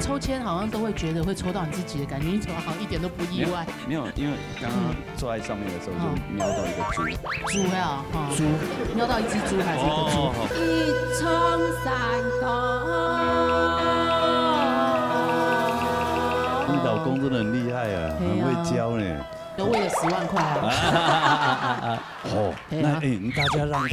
抽签好像都会觉得会抽到你自己的感觉，你怎么好像一点都不意外？没有，因为刚刚坐在上面的时候就瞄到一个猪。猪呀，猪瞄到一只猪还是一个猪？一冲三高。你老公真的很厉害啊，很会教呢。都为了10万块啊！哦，那大家让他。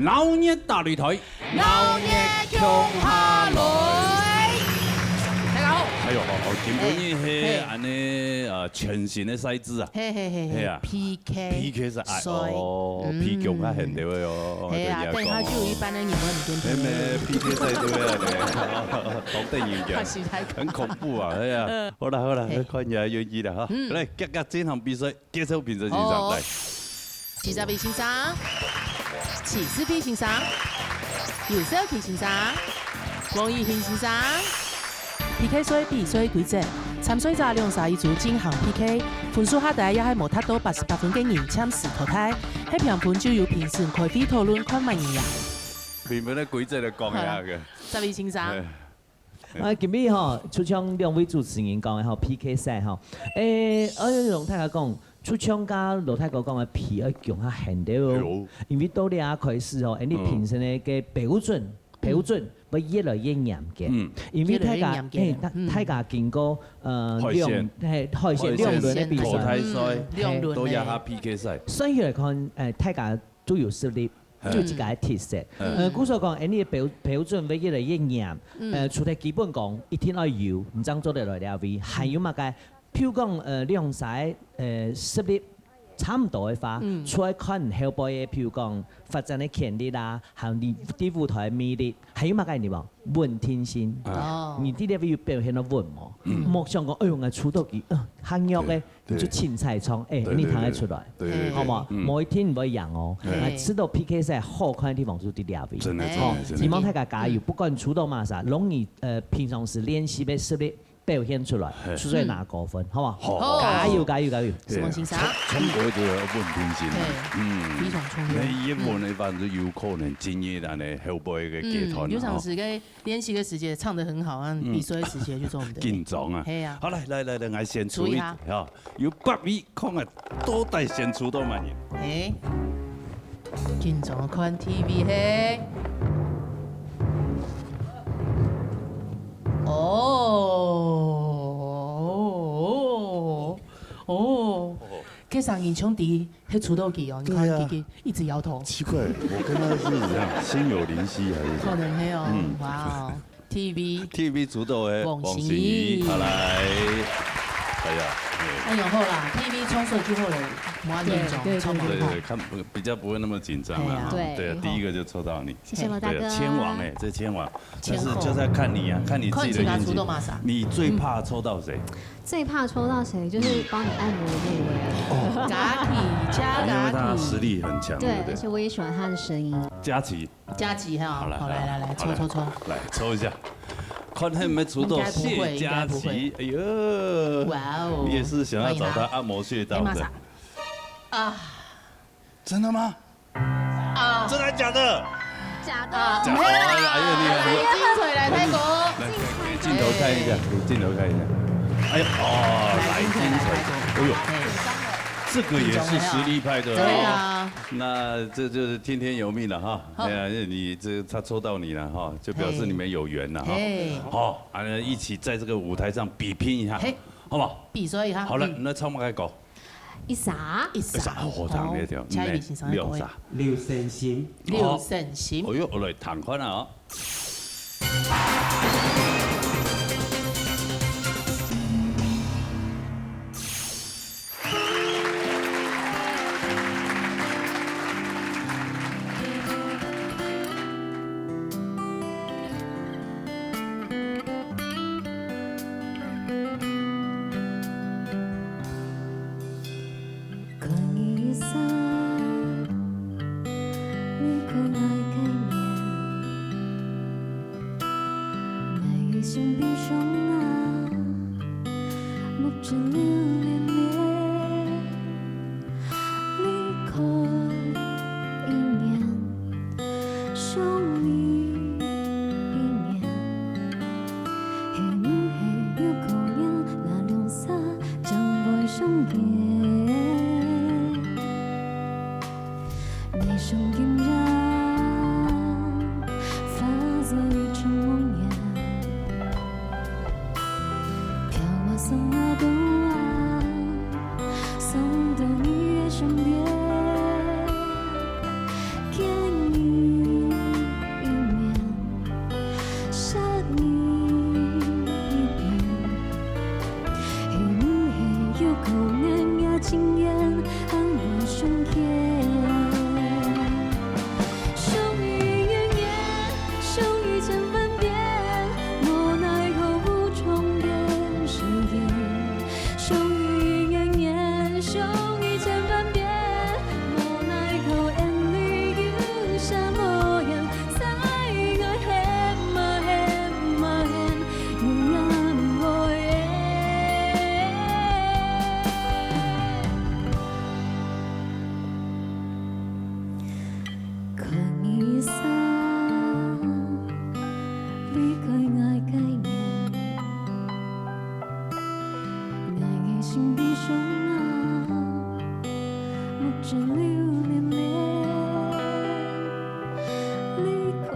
老热大擂台，老热強下來。大家好。哎呦，今晡日係安尼全新的賽制啊，係啊 PK 賽哦，P 強較現代喎，係啊，但係他就有一般人認為唔跟 PK 賽對啊，當電影嘅，很恐怖啊，係啊，好啦，看嘢願意啦嚇，嚟結結這項比賽，介紹評審先生嚟。記者比欣賞，起司比欣賞，有色比欣賞，王奕欣欣賞。PK 賽比賽規則，參賽者兩殺一組進行 PK， 分數下低也係無達到88分嘅人簽時淘汰，喺評分就由評審開會討論看乜嘢呀。評分嘅規則嚟講下嘅。十位欣賞。今日出場兩位主持人講嘅PK 賽我用大家講。出槍加羅太哥講嘅皮要強下現代哦，因為到你開始你評審嘅標準會越來越嚴格，因為大家經過海線兩輪嘅比賽，都有下 PK 賽，所以嚟講大家都有實力，就自己鐵石。古所講你嘅標準會越來越嚴，除咗基本講一定要有，唔爭做得來了位，還有乜嘅？譬如講兩賽實力差唔多嘅話，出來看後輩嘅，譬如講發展嘅潛力啦，還有你啲舞台嘅魅力，還有乜概念冇？穩定性，你啲咧要表現得穩喎。莫想講，哎呦我出到佢行肉嘅，就青菜倉，你睇得出來，好冇？每天唔會贏哦，知道 PK 賽好看嘅地方就啲兩位，希望大家加油，不管出到嘛啥，容易平常時練習嘅實力。表現出來，出嚟拿高分，好嘛？好，加油！什麼欣賞？中國就有穩定性，非常重要。你一穩嘅話，就有可能進入咱嘅後輩嘅劇團。有場時嘅練習嘅時節唱得很好，比賽時節就做唔到。緊張啊！係啊。好來，我先出一嚇，有8位看下多大先出到乜嘢？緊張看 TV 嘿。可上演兄弟，还出道机哦，你看弟弟一直搖頭。奇怪，我跟他是怎樣，心有靈犀還是？可能係哦，哇哦 ，TV 出道嘅王心怡，好來，哎呀，哎呦好啦 ，TV 衝水之後嘞，冇咁嚴重，超猛對，看比較不會那麼緊張啦。對，第一個就抽到你。謝謝羅大哥。千王這千王，但是就在看你啊，看你自己的運氣。你最怕抽到誰？最怕抽到誰？就是幫你按摩的那位啊。嘉琪，因為他實力很強，對，而且我也喜歡他的聲音。嘉琪哈，好來，抽，來抽一下，看他有沒有出到謝嘉琪。哎呦，哇哦，你也是想要找他按摩穴道的？啊，真的嗎？啊，真的假的？假的。假的。哎呀，你精彩來泰國。來，給鏡頭看一下，給鏡頭看一下。哎呀，哦，來精彩！哎呦，這個也是實力派的。對啊。那這就是天天有命了哈。哎呀，你這他抽到你了哈，就表示你們有緣了哈。好，一起在這個舞台上比拼一下，好不好？比賽一下。好了，那唱乜開講？一撒，好長呢條，六撒，廖勝賢，哎呦，我來彈翻啦心悲伤啊，目睭流连连，离开一年，相依一年，会不会有可能那两沙将袂相见？你伤心让化作一场梦魇，飘啊送啊走啊，送到你的身边，见你一面，杀你一遍，会不会有可能也亲眼和我相见？心悲伤啊，目睭流连连，离开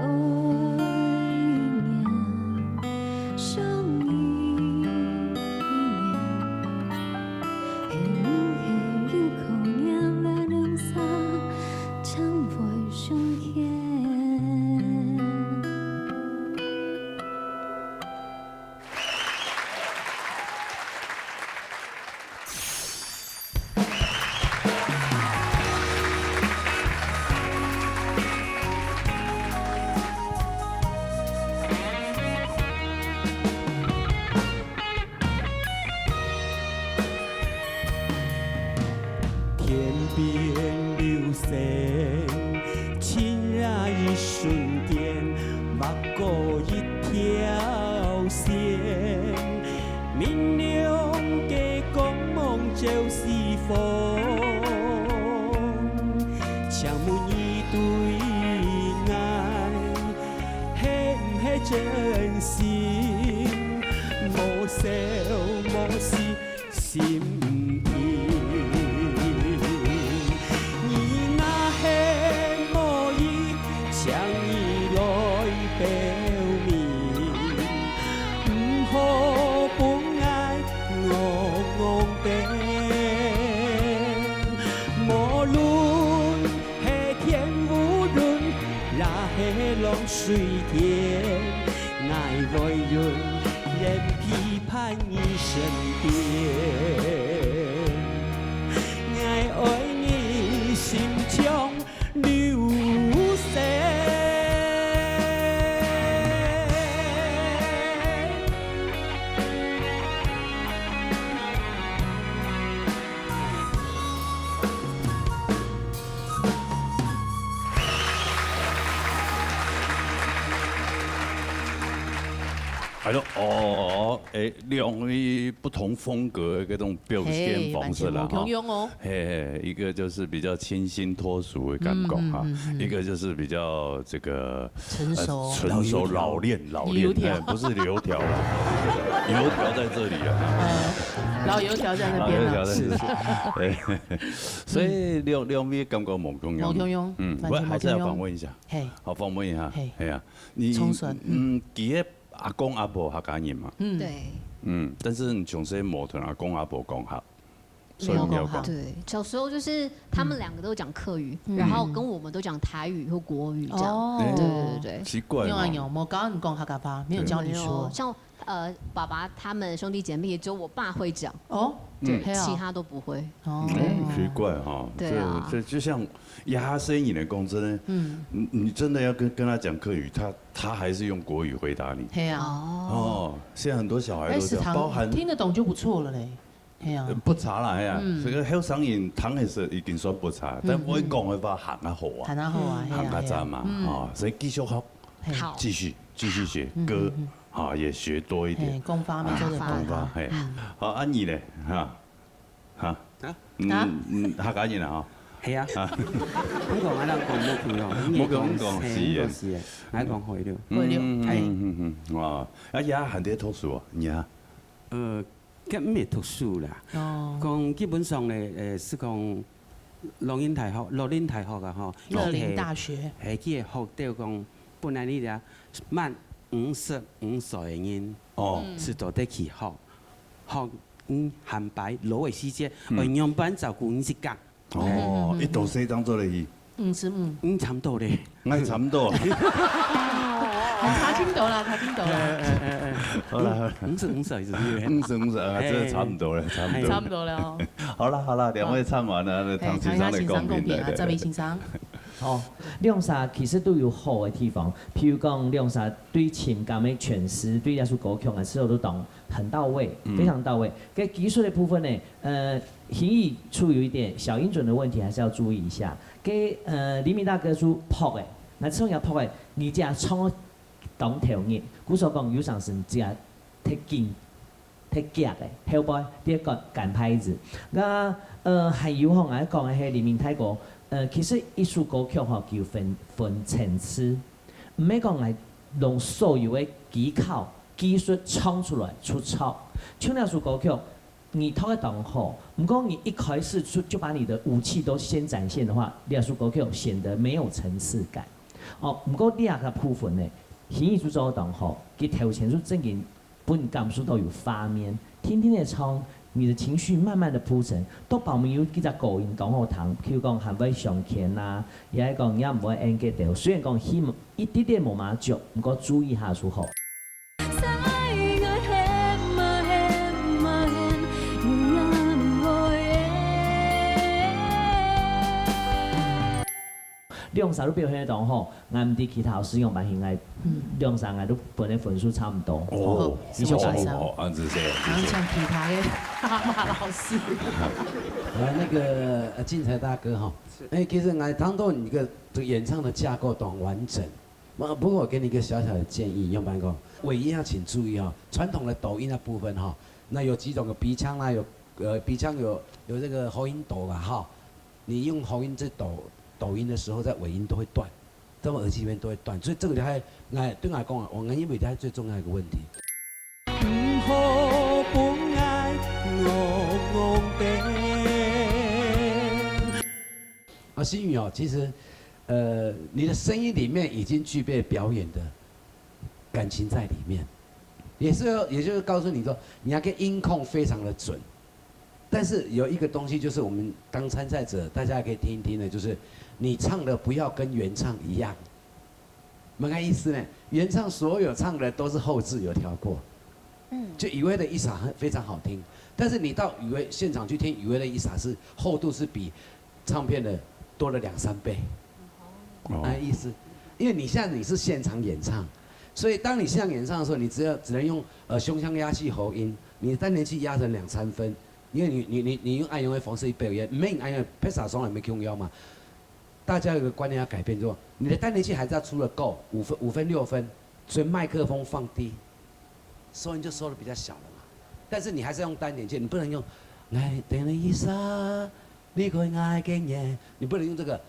一年，相依一年，会不会有可能咱两沙将袂相见？天边流星，亲啊一瞬间，目过一条线，明亮的光芒就是风，请问一对爱，是不是真心？无笑无死心不甜。你若是无意，请伊来表明，不好本爱戆戆变。无论是天无论，若是浪水天，爱袂润，连批判伊身边。爱爱你心中流星。还有哦，两位不同风格的这种表现方式啦，哈，嘿，一个就是比较清新脱俗的感觉哈，一个就是比较这个成熟老练，不是油条啦，油条在这里啊，老油条在那边了，是，所以两位感觉某同样，我还是要访问一下，好访问一下，哎呀，你记得阿公阿婆客家人嘛？对。但是你从小冇同阿公阿婆讲好，所以没有讲。对，小时候就是他们两个都讲客语，然后跟我们都讲台语或国语这样。对。奇怪。有，没教你讲客家话，没有教你说。像爸爸他们兄弟姐妹，只有我爸会讲。对，其他都不会。奇怪哈。对啊。这就像压声音的公真的，你真的要跟他讲客语，他还是用国语回答你。对啊。现在很多小孩都这样，包含听得懂就不错了嘞。不差啦，哎呀，这个后生人谈的是已经算不差，但我讲的话行啊好啊，行啊渣嘛，所以继续学，继续学歌，啊，也学多一点。公发没做的公发，嘿，好，安妮呢？哈，哈，客家人啊，哈。係啊，香港喺度講冇講是是，喺講會了。會了，哇！啊呀，係啲讀書啊，呀。咁唔係讀書啦。講基本上咧，是講樂齡大學啊，嗬。樂齡大學。係佢學到講，本來呢啲滿55歲嘅人，是到得去學韓白老嘅時節，樣板照顧呢啲家。哦，一度4張做嚟去。差唔多咧。啱差唔多。他聽到了，他聽到了。好了，55歲是不是？55歲啊，這差唔多了，差唔多了。好了，兩位唱完了，唐先生嚟講評啦。這位先生。哦，兩首其實都有好嘅地方，譬如講兩首對情感嘅詮釋，對一首歌曲嘅時候都懂很到位，非常到位。跟技術的部分呢，hin義處有一點小音準的問題，還是要注意一下。給黎明大哥出撲嘅，那唱要撲嘅，你只唱懂條嘢，古所講有上是只踢勁、踢腳嘅，後背第一個揀拍子。那還有吼，我講嘅係黎明大哥。其實一首歌曲吼叫分層次，唔係講係用所有嘅技巧技術唱出來出錯。唱那首歌曲，你偷得當好，唔過你一開始就把你的武器都先展現的話，那首歌曲顯得沒有層次感。哦，唔過第二個部分呢，顯意做做當好，佢頭前就正經本感受到有畫面，天天的唱。你的情緒慢慢的鋪陳，都保密有幾隻高音講好聽，譬如講係咪上鉗啊，也係講也唔會 engage 到，雖然講希望一啲啲冇馬足，唔過注意下就好。兩首都表現得當好，我唔知其他使用版應該兩首我都本嚟分數差唔多。哦，你就改安子這樣。然後像其他的馬老師。那個進財大哥哈，其實我當到你個這個演唱的架構都很完整。不過我給你一個小小的建議，用班哥，尾音要請注意哈，傳統的抖音的部分哈，那有幾種有鼻腔啦，鼻腔有這個喉音抖啊哈，你用喉音在抖音的時候，在尾音都會斷，在我耳機裡面都會斷，所以這個就係對我來講啊，我認為係最重要一個問題。心宇哦，其實，你的聲音裡面已經具備表演的感情在裡面，也就是告訴你說，你那個音控非常的準。但是有一個東西，就是我們當參賽者，大家也可以聽一聽的，就是你唱的不要跟原唱一樣。什麼意思呢？原唱所有唱的都是後製有調過，就雨薇的一撒非常好聽，但是你到雨薇現場去聽雨薇的一撒是厚度是比唱片的多了2-3倍。那意思，因為你現在你是現場演唱，所以當你現場演唱的時候，你只能用胸腔壓氣喉音，你單連氣壓成2-3分。因為你用愛用的方式去表演，沒用愛用拍啥son也沒用腰嘛。大家有個觀念要改變，就你的單連器還是要出得夠5分6分，所以麥克風放低，收音就收得比較小了嘛。但是你還是用單連器，你不能用愛等你一剎，你可以愛更夜，你不能用這個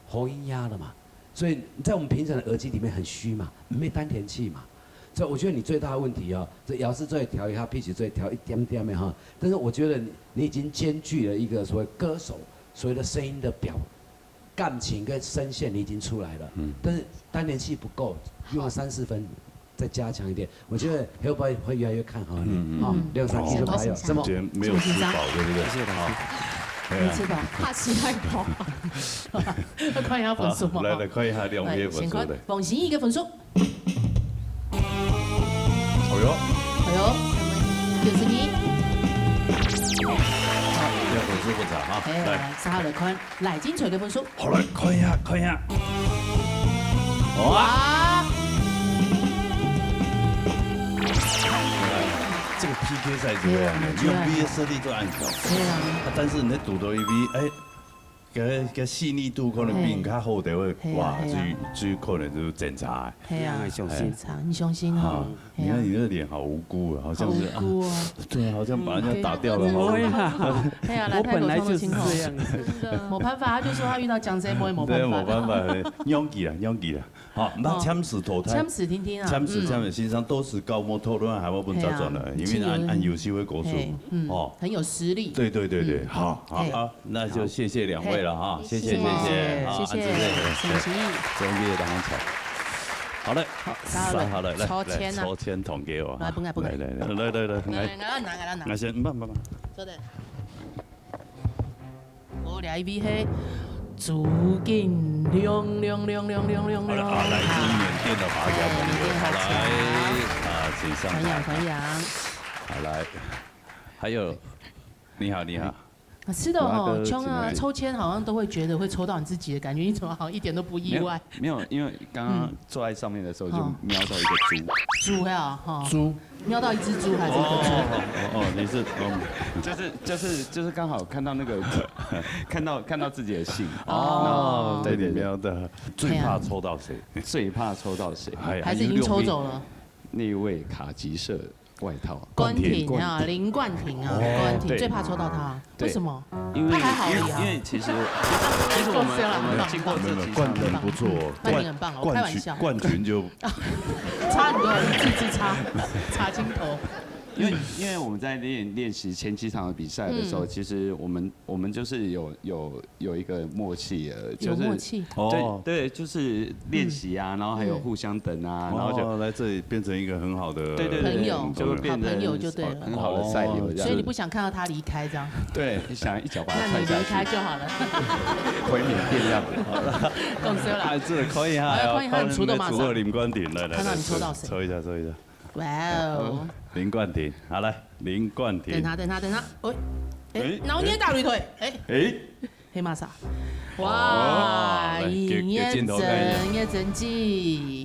喉音壓了嘛。所以在我們平常的耳機裡面很虛嘛，沒單連器嘛。所以我覺得你最大的問題哦，這搖是最調一下，pitch最調一點點的哈。但是我覺得你已經兼具了一個所謂歌手所謂的聲音的感情跟聲線你已經出來了。但是單連器不夠，用了3-4分，再加強一點，我覺得會不會越來越看好你。好，6-3技術還有什麼？沒有吃飽，對不對？謝謝大家。沒吃飽，怕吃太飽。看一下分數嘛。來看一下兩位分數。先看馮心怡嘅分數。哎呦，92。這分數不差哈。來，稍後來看賴金錘嘅分數。好，來看一下。哇！這個 PK 賽這樣，用 V 的設立做暗橋。對啊。但是你賭到一 V，哎，个细腻度可能比人较好的会，哇，最可能就是检查。嘿啊，相信你相信哈？你看你的脸好无辜啊，好像是无辜哦。对，好像把人家打掉了。对啊，来泰国冲冲这样子，没办法，他就说他遇到江浙妹，没办法。没办法，勇气啦。好，那签词投胎。签词听听啊。签词先生都是高模讨论还要问咋转的，因为按优秀的国术，哦，很有实力。对，好，那就谢谢两位了哈，谢谢，好，谢谢，终于当场。好嘞，好了，来抽签啊，抽签筒给我，来，不该，来，那先，慢，坐的。我俩一杯黑。竹锦亮，好了，来自缅甸的华侨朋友，好来，请上台，欢迎，好来，还有，你好，是的哈，琼啊，抽签好像都会觉得会抽到你自己的感觉，你怎么好像一点都不意外？没有，因为刚刚坐在上面的时候就瞄到一个猪。猪呀，哈。猪。瞄到一只猪还是一个猪？你是就是刚好看到那个看到自己的姓。对，你瞄的。最怕抽到谁？最怕抽到谁？还是已经抽走了？那一位卡其色外套。冠廷啊，林冠廷啊，冠廷最怕抽到他，为什么？因为还好而已啊。因为其实我们经过这几冠廷不错，冠廷很棒，我开玩笑。冠军就差很多，自插金头。因为我们在练习前几场的比赛的时候，其实我们就是有一个默契就是默契。对，就是练习啊，然后还有互相等啊，然后就来这里变成一个很好的朋友，就会变成朋友就对了，很好的赛友这样。所以你不想看到他离开这样？对，你想一脚把他踹下去。那你离开就好了。回缅甸这样。好了，够收了。这可以哈，欢迎你出的马上。林冠廷来，看到你抽到谁？抽一下。哇哦！林冠廷，好来，林冠廷。等他，然后捏大驴腿，黑玛莎，哇，尹月珍记，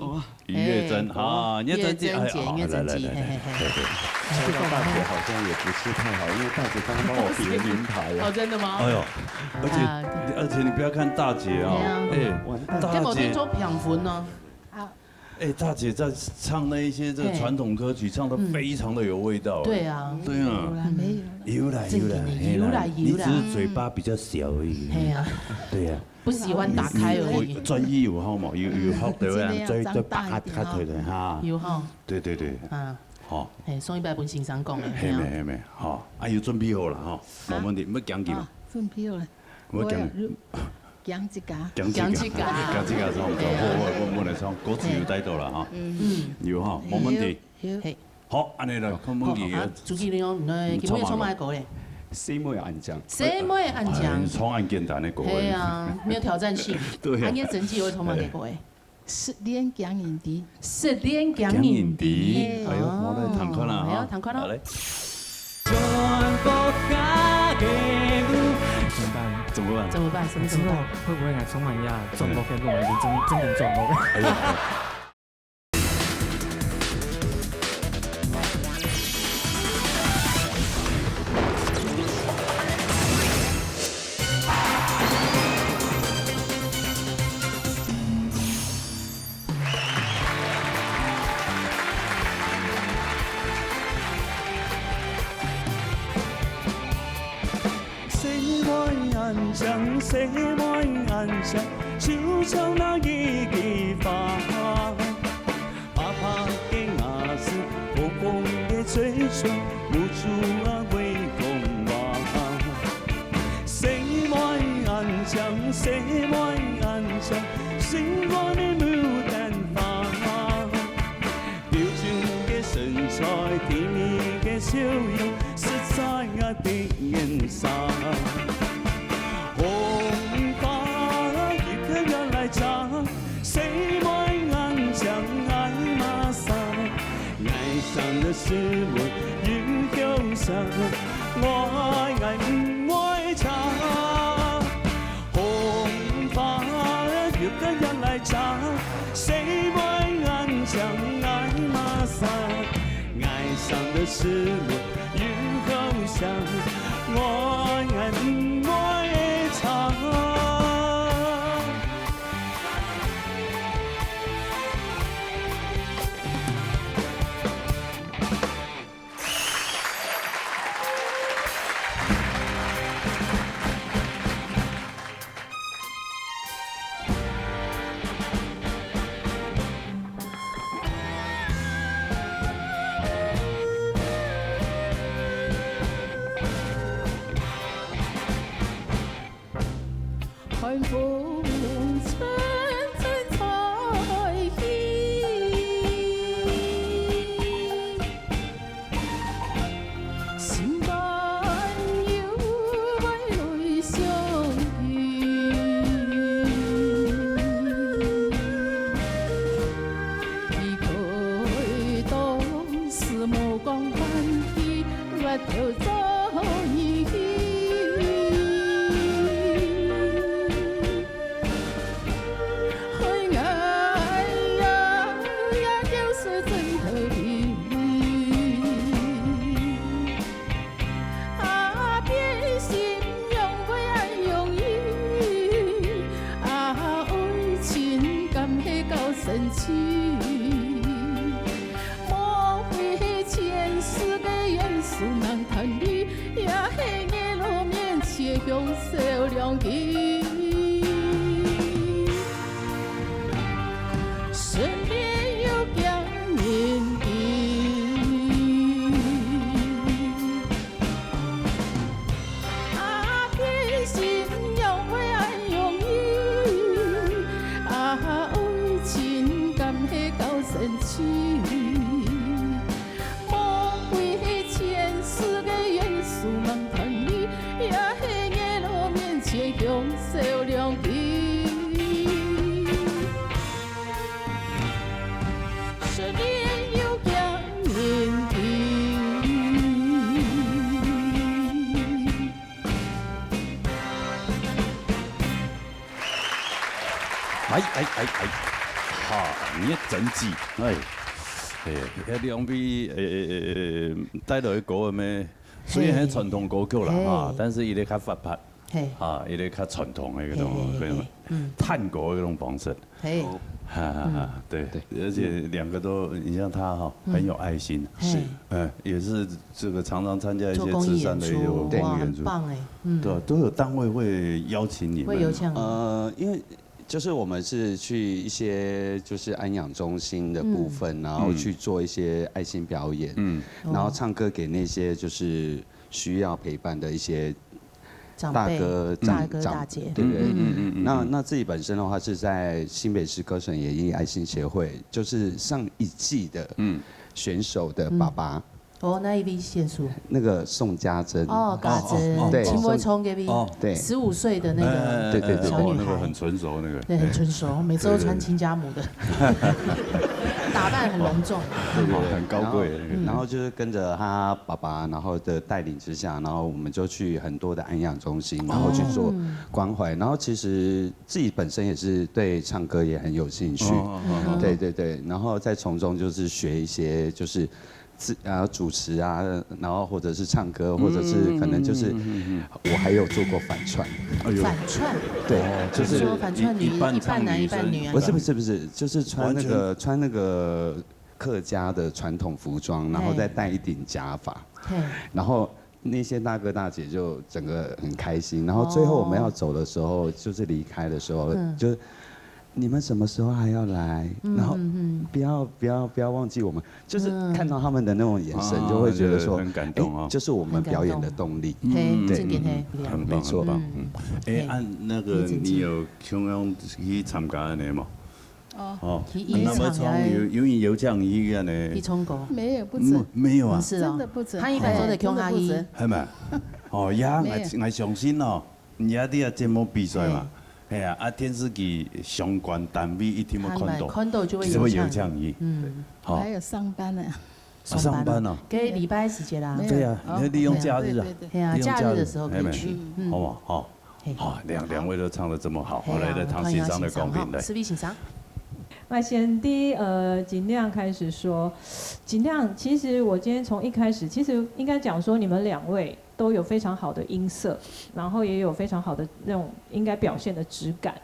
尹月珍，好，尹月珍姐，来，这个大姐好像也不是太好，因为大姐刚刚帮我比了名牌哦，真的吗？哎呦，而且你不要看大姐啊，大姐做评分呢。大姐在唱那一些这个传统歌曲，唱得非常的有味道。对啊，有啦，你只是嘴巴比较小而已。对呀。不喜欢打开而已。专一有好嘛？有好对啊，再打开腿的哈。有好。对。好。送100本欣赏讲的。嘿没，好，有准备好了哈，冇问题，要讲究。准备好了。我讲。讲一家差唔多，我嚟唱，歌词有帶到啦哈，有哈，冇問題。好，安尼啦，看問題。主持人哦，基本要充滿歌咧。誰妹暗將？誰妹暗將？充滿簡單的歌。對啊，沒有挑戰性。對啊。安嘢整體會充滿嘅歌誒。失戀講影啲。失戀講影啲。哎呦，我嚟彈看啦哈。彈看啦。怎么办？什么办？会不会还充满一下中国跟我已经真正中了？谁爱暗香，就像那一枝花。怕怕的牙齿，红红的嘴唇，无助啊为空望。谁爱暗香，谁爱暗香，心爱的牡丹花。标准的身材，甜蜜的笑容，实在啊的颜色。谁爱暗香爱马赛，爱上的是我与忧伤，我爱不爱唱。红发有个人来唱，谁爱暗香爱马赛，爱上的是我与忧伤，我爱不爱唱。晚风层层彩戏，心伴又为泪相遇。离开当时目光泛起，月头早已去。神奇，莫非前世的缘数难谈理，也是夜路面前相守两地。身边有强年的，啊，变心用为爱容易，啊。神奇，莫非前世的缘数难谈理，也是夜路面前相守两地。身边有强年的，哈，你真济，迄两位带落去歌咩？虽然系传统歌曲啦哈，但是伊咧较活泼，伊咧较传统的嗰种探戈嗰种方式，对，而且两个都，你像他哈，很有爱心，是，也是这个常常参加一些慈善的一个公益演出，棒哎，对，都有单位会邀请你们，会有这样，因为。就是我们是去一些就是安养中心的部分，然后去做一些爱心表演，然后唱歌给那些就是需要陪伴的一些大哥大姐，对不对？那自己本身的话是在新北市歌神演艺爱心协会，就是上一季的选手的爸爸。哦，那一位线数，那个宋家珍哦，家珍，对，秦波聪给 B， 对，15岁的那个，对，小女孩，那个很成熟那个，对，很成熟，每次都穿亲家母的，打扮很隆重，很高贵。然后就是跟着他爸爸，然后的带领之下，然后我们就去很多的安养中心，然后去做关怀。然后其实自己本身也是对唱歌也很有兴趣，对，然后再从中就是学一些就是。主持啊，然后或者是唱歌，或者是可能就是我还有做过反串。反串？对，就是说反串女一半男一半女啊？不是，就是穿那个客家的传统服装，然后再戴一顶假发，然后那些大哥大姐就整个很开心。然后最后我们要走的时候，就是离开的时候，就。你们什么时候还要来？然后不要忘记我们，就是看到他们的那种眼神，就会觉得说很感动啊，就是我们表演的动力。对，很没错。按那个你有想要去参加的吗？哦，那么从有这样一个呢？去冲过？没有，不止，没有啊，真的不止。他一般都在空阿姨，系咪？哦，呀，我相信哦，也啲节目比赛嘛。哎呀，电视机相关单位一定会看到就会有这样子。好，还有上班呢。上班哦。给礼拜时间啦。对呀，你利用假日啊。对啊，假日的时候可以去。好嘛，好。好，两位都唱得这么好，我来唐先生的公平的。4位欣赏。那先尽量开始说，尽量。其实我今天从一开始，其实应该讲说你们两位。都有非常好的音色，然后也有非常好的那种应该表现的质感。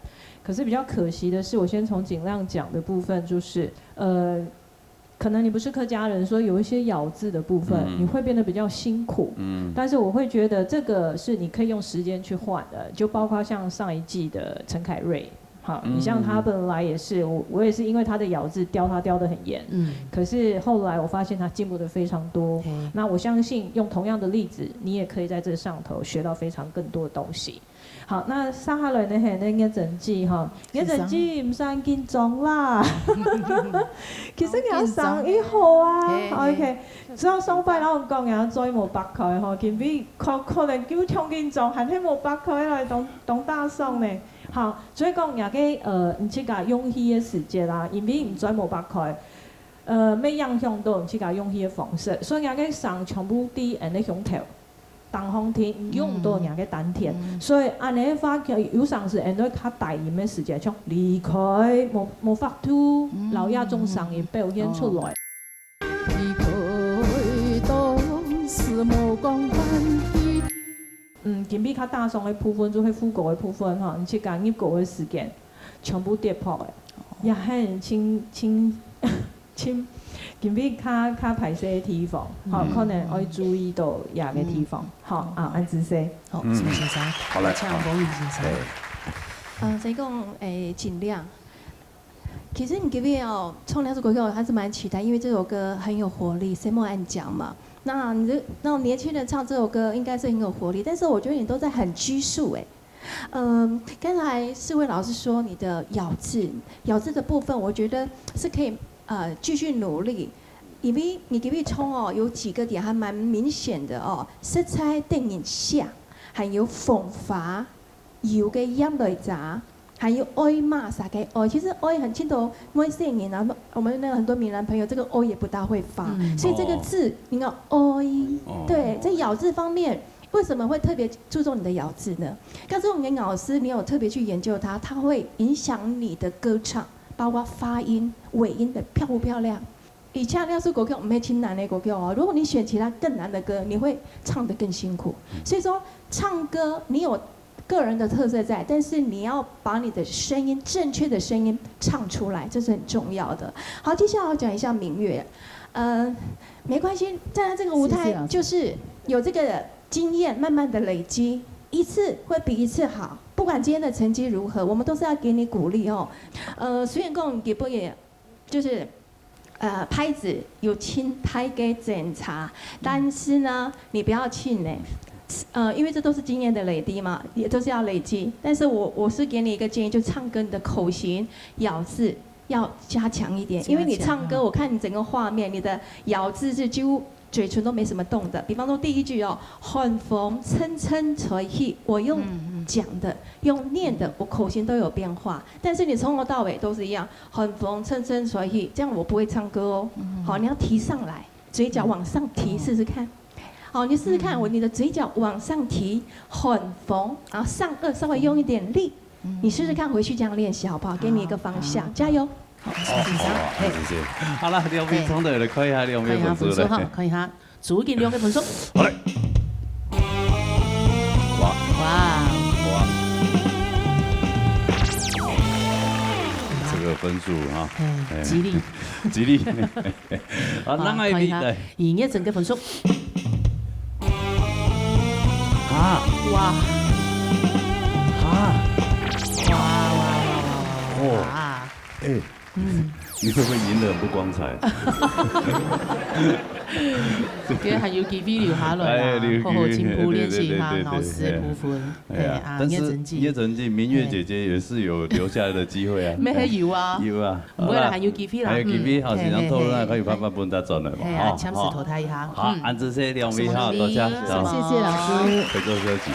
可是比较可惜的是，我先从尽量讲的部分，就是可能你不是客家人，所以有一些咬字的部分，你会变得比较辛苦。但是我会觉得这个是你可以用时间去换的，就包括像上一季的陈凯瑞。好，你像他本来也是，我也是因为他的咬字雕得很严，可是后来我发现他进步的非常多。那我相信用同样的例子，你也可以在这上头学到非常更多的东西。好，那接下來呢係呢一陣子吼，一陣子唔使緊張啦。其實有11號啊 ，OK。所以上擺我講有再冇白開吼，見比可能叫唱緊張，係冇白開來當大送呢。好，所以講也個唔似個用氣嘅時節啦，因為唔再冇白開。咩影響到唔似個用氣嘅方式，所以也個上全部啲人嘅胸頭。東方天用到人嘅丹田，所以安尼發覺有時是人都較大音嘅時節，像離開無法度，老亞中聲音表現出來。離開當時無講關係。前邊較大聲嘅部分就係副歌嘅部分嚇，而且講入歌嘅時間全部跌破嘅，也係清。前邊較排泄嘅地方，好，可能要注意到也嘅地方，好啊，安子生，好，陳先生，好來，請國語先生。所以講盡量。其實你這邊哦，唱兩首歌我還是蠻期待，因為這首歌很有活力，誰冇愛講嘛？那你那種年輕人唱這首歌應該是很有活力，但是我覺得你都在很拘束誒。剛才世偉老師說你的咬字的部分，我覺得是可以。繼續努力，因為你給唱哦，有幾個點還蠻明顯的哦，色彩電影像，還有風發，有嘅音來雜，還有愛嘛啥嘅愛，其實愛很清楚，愛是閩南，我們那個很多閩南朋友，這個愛也不大會發，所以這個字，你看愛，對，在咬字方面，為什麼會特別注重你的咬字呢？剛才我們的老師，你有特別去研究它，它會影響你的歌唱。包括發音、尾音的漂不漂亮？以前那首歌曲唔係輕難的歌曲哦，如果你選其他更難的歌，你會唱得更辛苦。所以說，唱歌你有個人的特色在，但是你要把你的聲音正確的聲音唱出來，這是很重要的。好，接下來我講一下明月，沒關係，站在這個舞台就是有這個經驗，慢慢的累積，一次會比一次好。不管今天的成績如何，我們都是要給你鼓勵哦。雖然講也不也，就是拍子有輕拍給檢查，但是呢，你不要輕呢，因為這都是經驗的累積嘛，也都是要累積。但是我是給你一個建議，就唱歌你的口型、咬字要加強一點，因為你唱歌，我看你整個畫面，你的咬字是幾乎。嘴唇都沒什麼動的，比方說第一句哦，寒風蹭蹭吹起，我用講的、用念的，我口型都有變化，但是你從頭到尾都是一樣，寒風蹭蹭吹起，這樣我不會唱歌哦。好，你要提上來，嘴角往上提，試試看。好，你試試看，你的嘴角往上提，寒風，然後上顎稍微用一點力，你試試看，回去這樣練習好不好？給你一個方向，加油。好，謝謝。好啦，兩位唱隊嚟看一下兩位分數咧。看一下，主見兩個分數。好嘞。哇！這個分數哈，吉利，吉利。好，讓愛你來。營業整個分數。啊！哇！哇！哎。你會不會贏得很不光彩？佢係要記筆留下來啦，好好進步練習下老師嘅部分。係啊，但是葉晨記、明月姐姐也是有留下來的機會啊。咩係有啊？有啊。唔會啦，係要記筆啦。係要記筆，好，時常討論可以快快搬得轉來嘛。係啊，暫時淘汰一下。好，安這些兩位哈，多謝。謝謝老師。回做休息。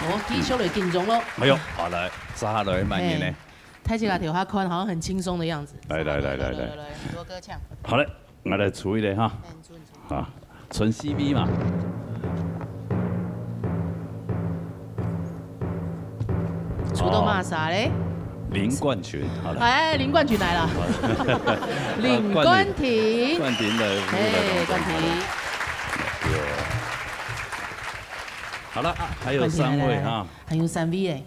我繼續嚟競爭咯。哎呦，好來，殺下來慢點呢。睇起來條下看好像很輕鬆的樣子。來，多歌唱。好嘞，我來出一個哈，啊，純 CV 嘛。出到罵啥嘞？林冠群，好了。哎，林冠群來了。林冠廷。冠廷的。哎，冠廷。好了，還有3位哈。還有3位哎。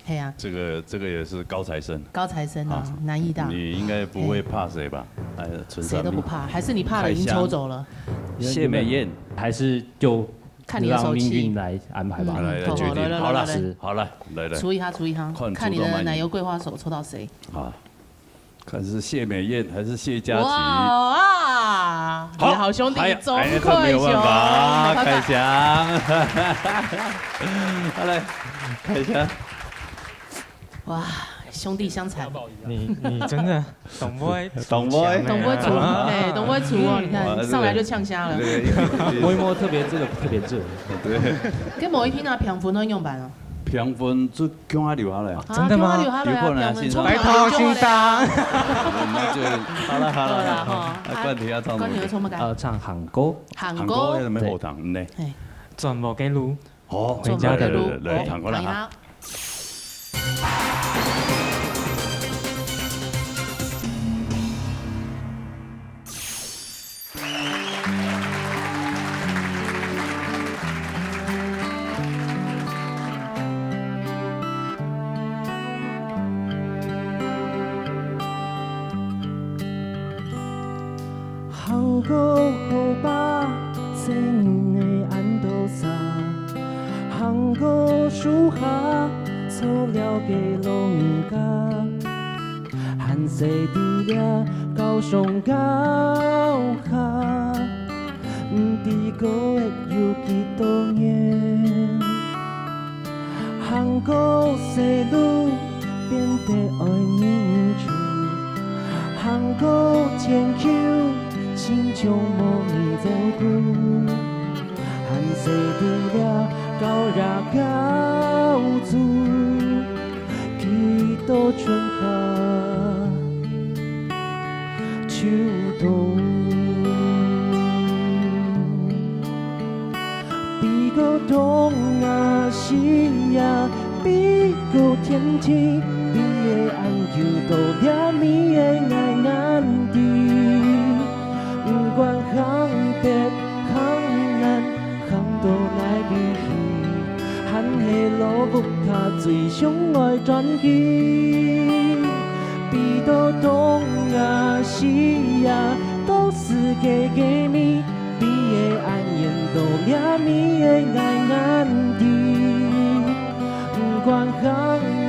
係啊，這個也是高材生。高材生啊，南藝大。你應該不會怕誰吧？誰都不怕，還是你怕了已經抽走了？謝美燕，還是就看你的手氣，命運來安排吧。來決定。好了，好了，來。出一下，看你的奶油桂花手抽到誰？啊，看是謝美燕還是謝佳琪？哇！好兄弟，中沒有辦法，凱翔，好來，凱翔。哇，兄弟相残。你真的懂不会？懂不会？懂不会煮？哎，懂不会煮哦！你看上来就呛虾了。摸一摸特别热。对。跟某一天啊，平分都用版哦。平分就叫他留下来啊？真的吗？有可能欣赏。拜托欣赏。那就好了哈。冠廷要唱什么？冠廷要唱乜嘅？唱韓歌。韓歌有咩好聽呢？轉無嘅路。哦，回家的路。來，唱過啦哈。韓國好吧，真的安多沙，韓國樹下錯了嘅龍家，韓西地了高雄高下，地個有幾多年，韓國西路變得愛民主，韓國天橋。心中莫名走過，汗水滴了高呀高足，幾多春夏秋冬，比個東亞西亞，比個天氣，比個安有多了咪的愛安地。不管行北行南，行到哪邊去，喊起路不卡最相愛傳奇。比到東亞西亞，都是給你，比的安言都了咪的愛安地。不管行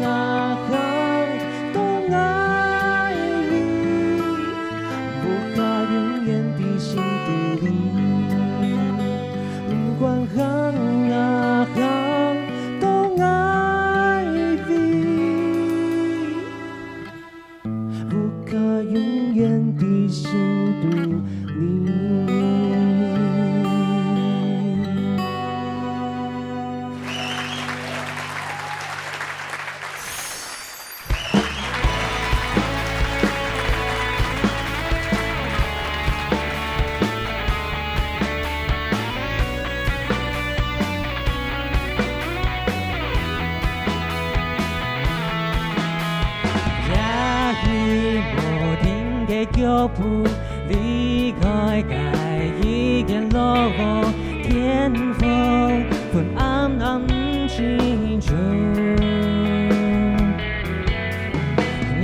啊行，都愛你，不怕永遠。心底裡，不管行啊行，都愛你，不可永遠的心底裡。腳步離開該一個落寞天風，昏暗暗清楚。夜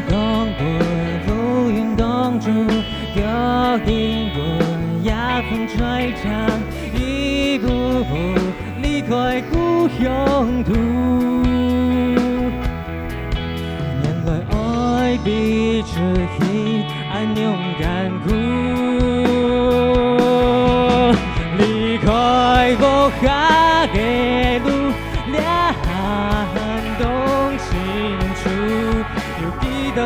光波浮雲當中，腳印波夜風吹長，一步步離開故鄉土。原來愛比這一安勇敢哭，離開無下的路，兩東清楚，有幾多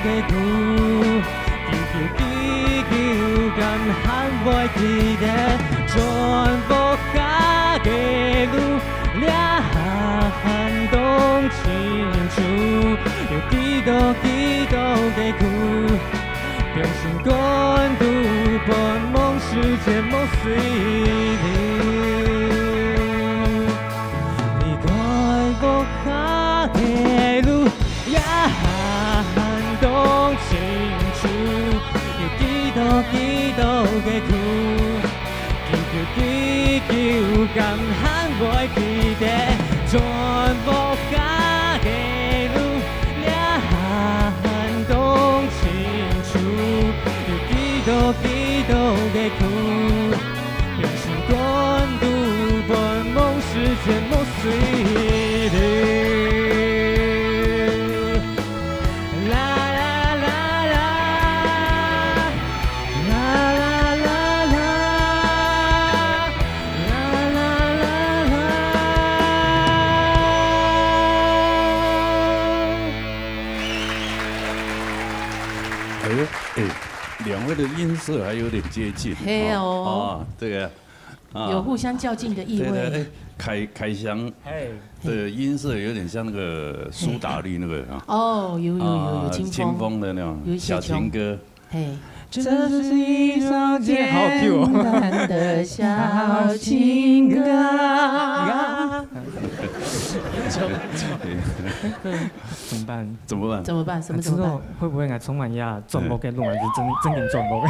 嘅苦，叫敢喊愛記得，轉無下的路，兩東清楚，有幾多嘅苦。用心關渡半夢世界夢碎了，離開無下的路，也都清楚，有幾多嘅苦，叫敢喊愛記得，轉無下的路，也都清楚。幾多嘅苦，用心關渡半夢世界夢碎了。两位的音色还有点接近。嘿哦。对啊。有互相较劲的意味。对，凯翔的音色有点像那个苏打绿那个啊。哦，有清风的那种小情歌。嘿。这是一首简单的小情歌。怎么办？怎么办？什么怎么办？会不会我充满呀？转播给录完就真点转播。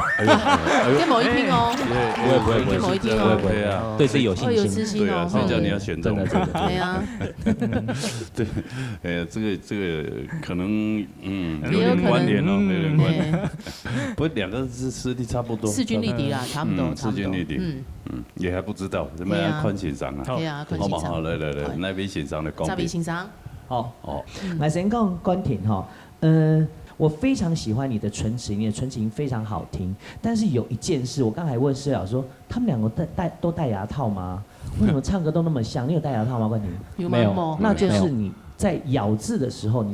跟某一拼哦。不会，跟某一拼哦。对啊，对自己有信心。有自信哦。所以叫你要选中。对啊。对，这个可能有点关联哦，有点关联。不，两个是实力差不多。势均力敌啦，差不多。势均力敌。也还不知道，怎么样看欣赏啊？对啊，看欣赏。好，来，那边欣赏的讲。这边欣赏。哦，我先讲关婷哈，我非常喜欢你的纯情，你的纯情非常好听。但是有一件事，我刚才问施老说，他们两个都戴牙套吗？为什么唱歌都那么像？你有戴牙套吗？关婷？没有，那就是你在咬字的时候，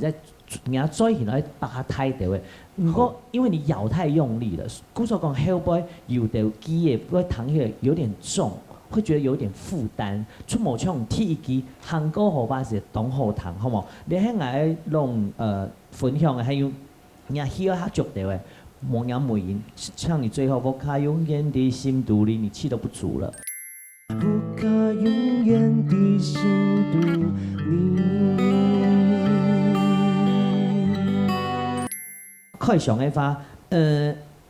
你要追起来把它胎对位。如果因为你咬太用力了，古时候讲 Hellboy 有的基也不会弹起来有点重。会觉得有点负担，出某唱踢一支韩国好巴是懂好弹，好冇？你喺我弄分享嘅，还有你希望他足的喂，莫言莫言，像你最后不可永远的心独立，你气都不足了。不可永远的心独立。可以上一发，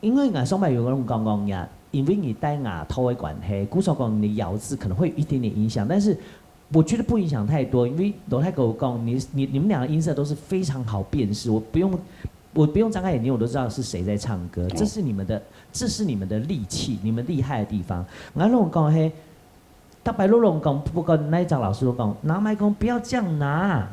因为我上班有人讲呀。因为你戴牙套的关系，古时候讲你的咬字可能会有一点点影响，但是我觉得不影响太多，因为罗太狗讲你们俩的音色都是非常好辨识，我不用张开眼睛我都知道是谁在唱歌，这是你们的利器，你们厉害的地方。我拢讲嘿，大白鹿拢讲，不管那一张老师都讲，拿麦克风不要这样拿，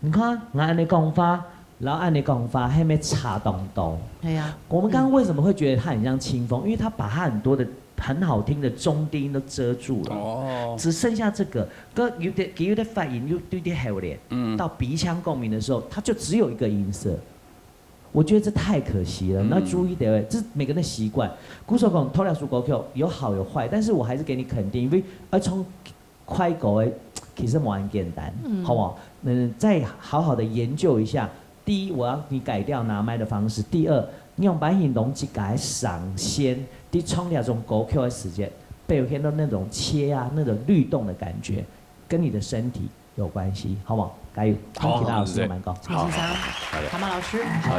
你看我按你讲法。然后按你讲法，还没插东东。对呀。我们刚刚为什么会觉得他很像清风？因为他把他很多的很好听的中低音都遮住了。哦。只剩下这个，跟有点发音又对点好脸。到鼻腔共鸣的时候，它就只有一个音色。我觉得这太可惜了。那注意的，这是每个人的习惯。古手讲偷两首歌曲有好有坏，但是我还是给你肯定，因为从快歌的其实蛮简单，好不好？再好好的研究一下。第一，我要你改掉拿麦的方式；第二，你用白hình容器改赏先，第冲两种歌曲的时间，背后看到那种切啊、那种律动的感觉，跟你的身体有关系，好不好？加油！好，其他老师都蛮高。好，蛤蟆老师。好。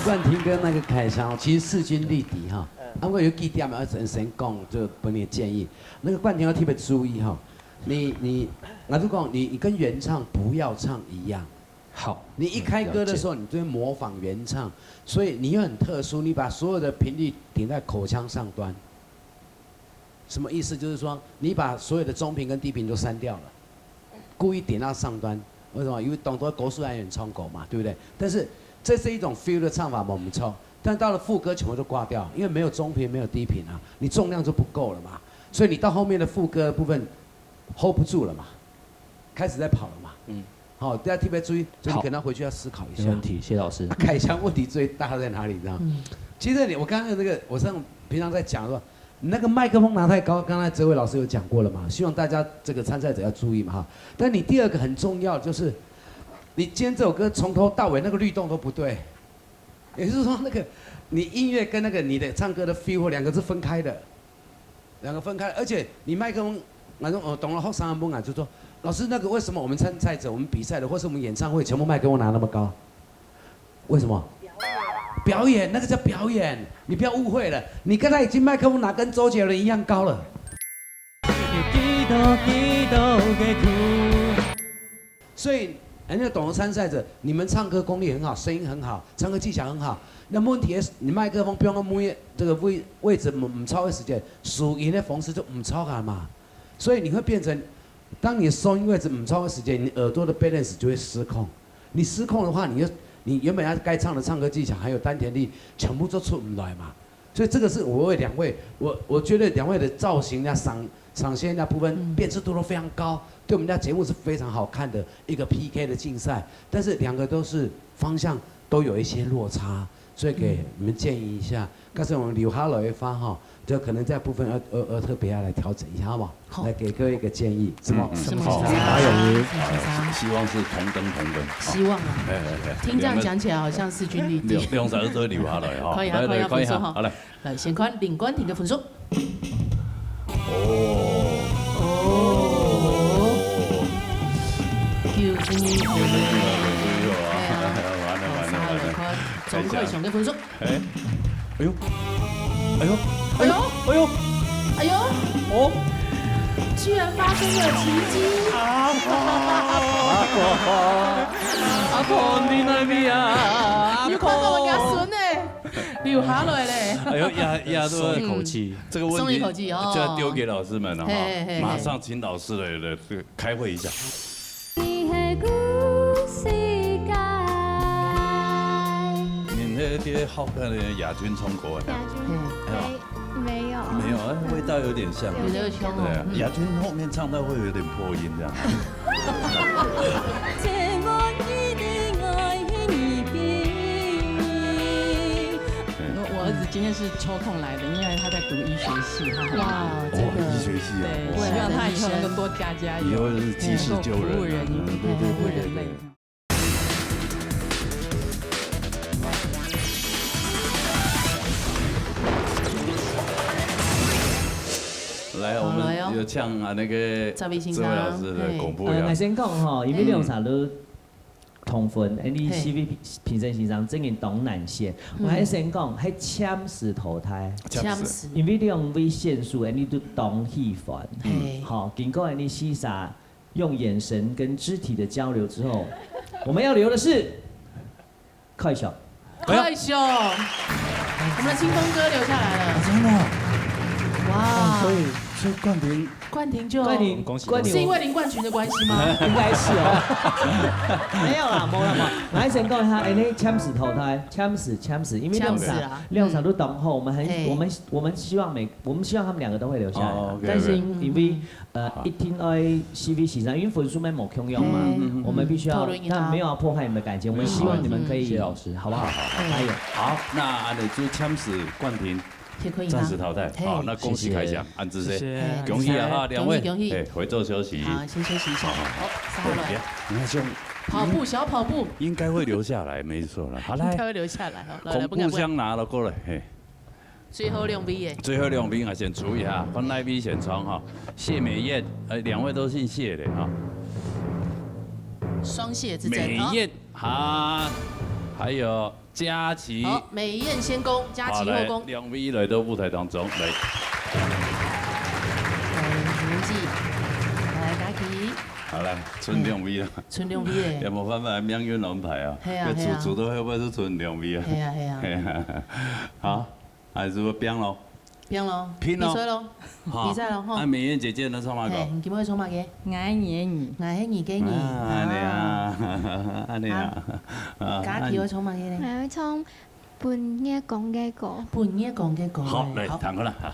冠廷跟那个凯翔其实势均力敌哈，我有几点要先讲，就本你的建议。那个冠廷要特别注意哈，我就讲你跟原唱不要唱一样。好，你一开歌的时候，你就会模仿原唱，所以你又很特殊，你把所有的频率点在口腔上端。什么意思？就是说，你把所有的中频跟低频都删掉了，故意点到上端。为什么？因为懂得国术来源唱狗嘛，对不对？但是这是一种 feel 的唱法，我们唱。但到了副歌全部都挂掉，因为没有中频，没有低频啊，你重量就不够了嘛。所以你到后面的副歌的部分 hold 不住了嘛，开始在跑了嘛。好，大家特别注意，所以你可能回去要思考一下。没问题，谢谢老师。凯翔问题最大在哪里？你知道？其实我刚刚那个，我平常在讲说，你那个麦克风拿太高，刚才这位老师有讲过了嘛，希望大家这个参赛者要注意嘛哈。但你第二个很重要就是，你今天这首歌从头到尾那个律动都不对，也就是说那个你音乐跟那个你的唱歌的 feel 两个是分开的，而且你麦克风，反正我懂了后三分钟啊，就说。老师，那个为什么我们参赛者、我们比赛的，或是我们演唱会，全部麦克风拿那么高？为什么？表演，那个叫表演，你不要误会了。你刚才已经麦克风拿跟周杰伦一样高了。所以，那个懂的参赛者，你们唱歌功力很好，声音很好，唱歌技巧很好。那问题是，你麦克风不用这个位置唔超的时间，属于的方式就唔超感嘛。所以你会变成。当你的收音位置超过时间，你耳朵的 balance 就会失控。你失控的话，你原本要该唱的唱歌技巧还有丹田力，全部都出不来嘛。所以这个是我为两位，我觉得两位的造型啊、赏线那部分辨识度都非常高，对我们家节目是非常好看的一个 PK 的竞赛。但是两个都是方向都有一些落差，所以给你们建议一下，告诉我们留下来的话哈，就可能在部分特别要来调整一下，好不好？来给各位一个建议，什么？好，马永瑜，希望是同灯。希望啊，听这样讲起来好像势均力敌。两手都留下来哈。可以啊，可以啊，分数哈。好来，来先看林冠廷的分数。就是总会上嘅分數。哎呦，哦！居然發生了奇蹟！阿婆，你那邊啊？有看到我家孫呢，流下來嘞！哎呦，壓松一口氣，這個問題鬆一口氣哦，就要丟給老師們了哈，馬上請老師來開會一下。啲好看的亞軍衝過來，沒有，味道有點像，有點像哦。亞軍後面唱到會有點破音這樣。我兒子今天是抽空來的，因為他在讀醫學系，哇，這個醫學系啊，對，希望他以後能夠多加油，以後是濟世救人，服務人類。來，我們有唱啊那個這位老師的廣播呀。我先講吼，因為兩場都同分，你CV評審先生正經東南線，我還先講係簽時淘汰，因為兩位線數，你都東戲反，好，經過你細撒用眼神跟肢體的交流之後，我們要留的是快手，快手，我們的清風哥留下來了，真的，哇，所以冠廷是因為林冠群的關係嗎？應該是哦，沒有啦，沒啦。我還先講一下，你簽時淘汰，簽時，因為兩場都等候，我們希望他們兩個都會留下來，但是因為一聽到 CV 先生，因為分數沒冇共用嘛，我們必須要，但沒有要破壞你們的感情，我們希望你們可以，謝老師，好不好？加油！好，那按你就簽時冠廷。暫時淘汰，好，那恭喜開獎，安之些，恭喜啊哈，兩位，回座休息。好，先休息一下。好，下來。你看兄，小跑步，應該會留下來，沒錯了。好來，應該會留下來。恐怖箱拿了過來，嘿。最後兩位耶。最後兩位啊，先出一下，本來比選床哈，謝美燕，兩位都姓謝的哈。雙謝之爭。美燕，好，還有。佳琪，好，美艳先攻，佳琪後攻，兩位來到舞台當中，來，年紀，來佳琪，好來，剩兩位啦，剩兩位咧，有冇辦法命運安排啊？係啊係啊，組都會不會是剩兩位啊？係啊係啊，好，還是拼咯，拼咯，拼咯，比賽咯，比賽咯，哈。美燕姐姐能唱嘛歌？你今日唱嘛嘅？愛你，愛你給你。安尼啊，安尼啊。佳琪會唱嘛嘅咧？我會唱半夜講嘅歌。半夜講嘅歌。好，嚟彈佢啦嚇。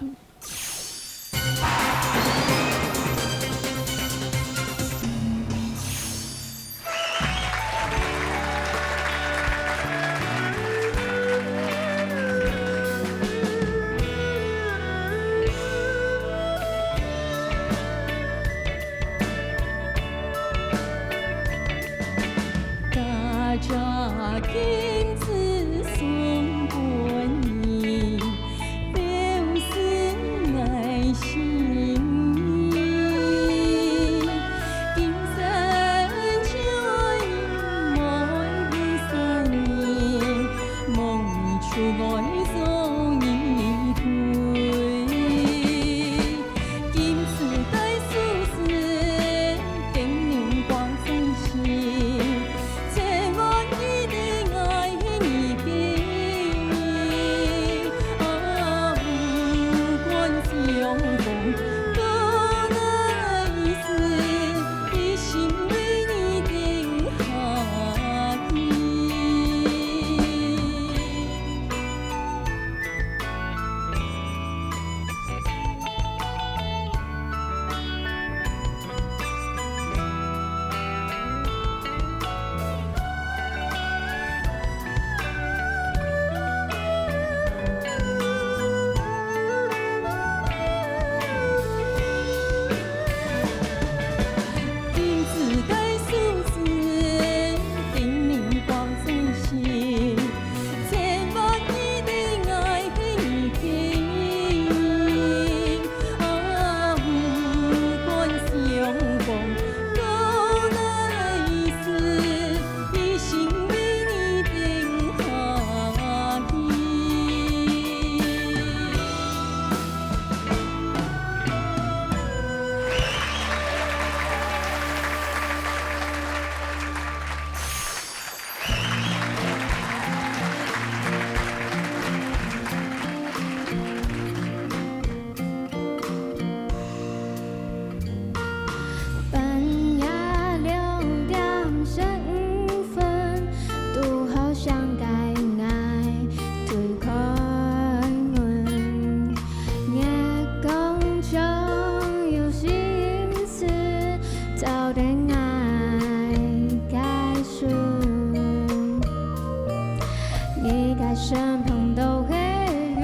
身碰到的云，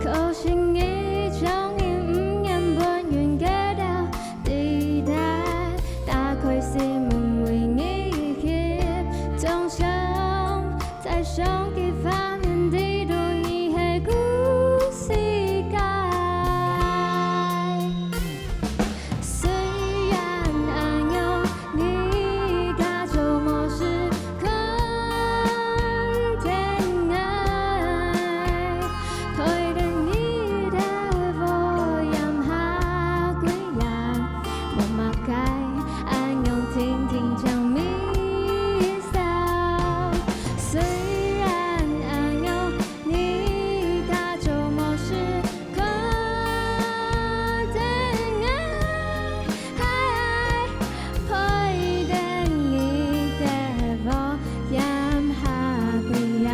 可惜已将你不言本愿给了地带，打开心门为你开，总想在手机画面地图你的故事界。虽然暗用你假作模式空天爱，推给你的我让它归样，我马该暗用听听讲迷骚。虽然暗用你假作模式空天爱，配得你的我让它归样。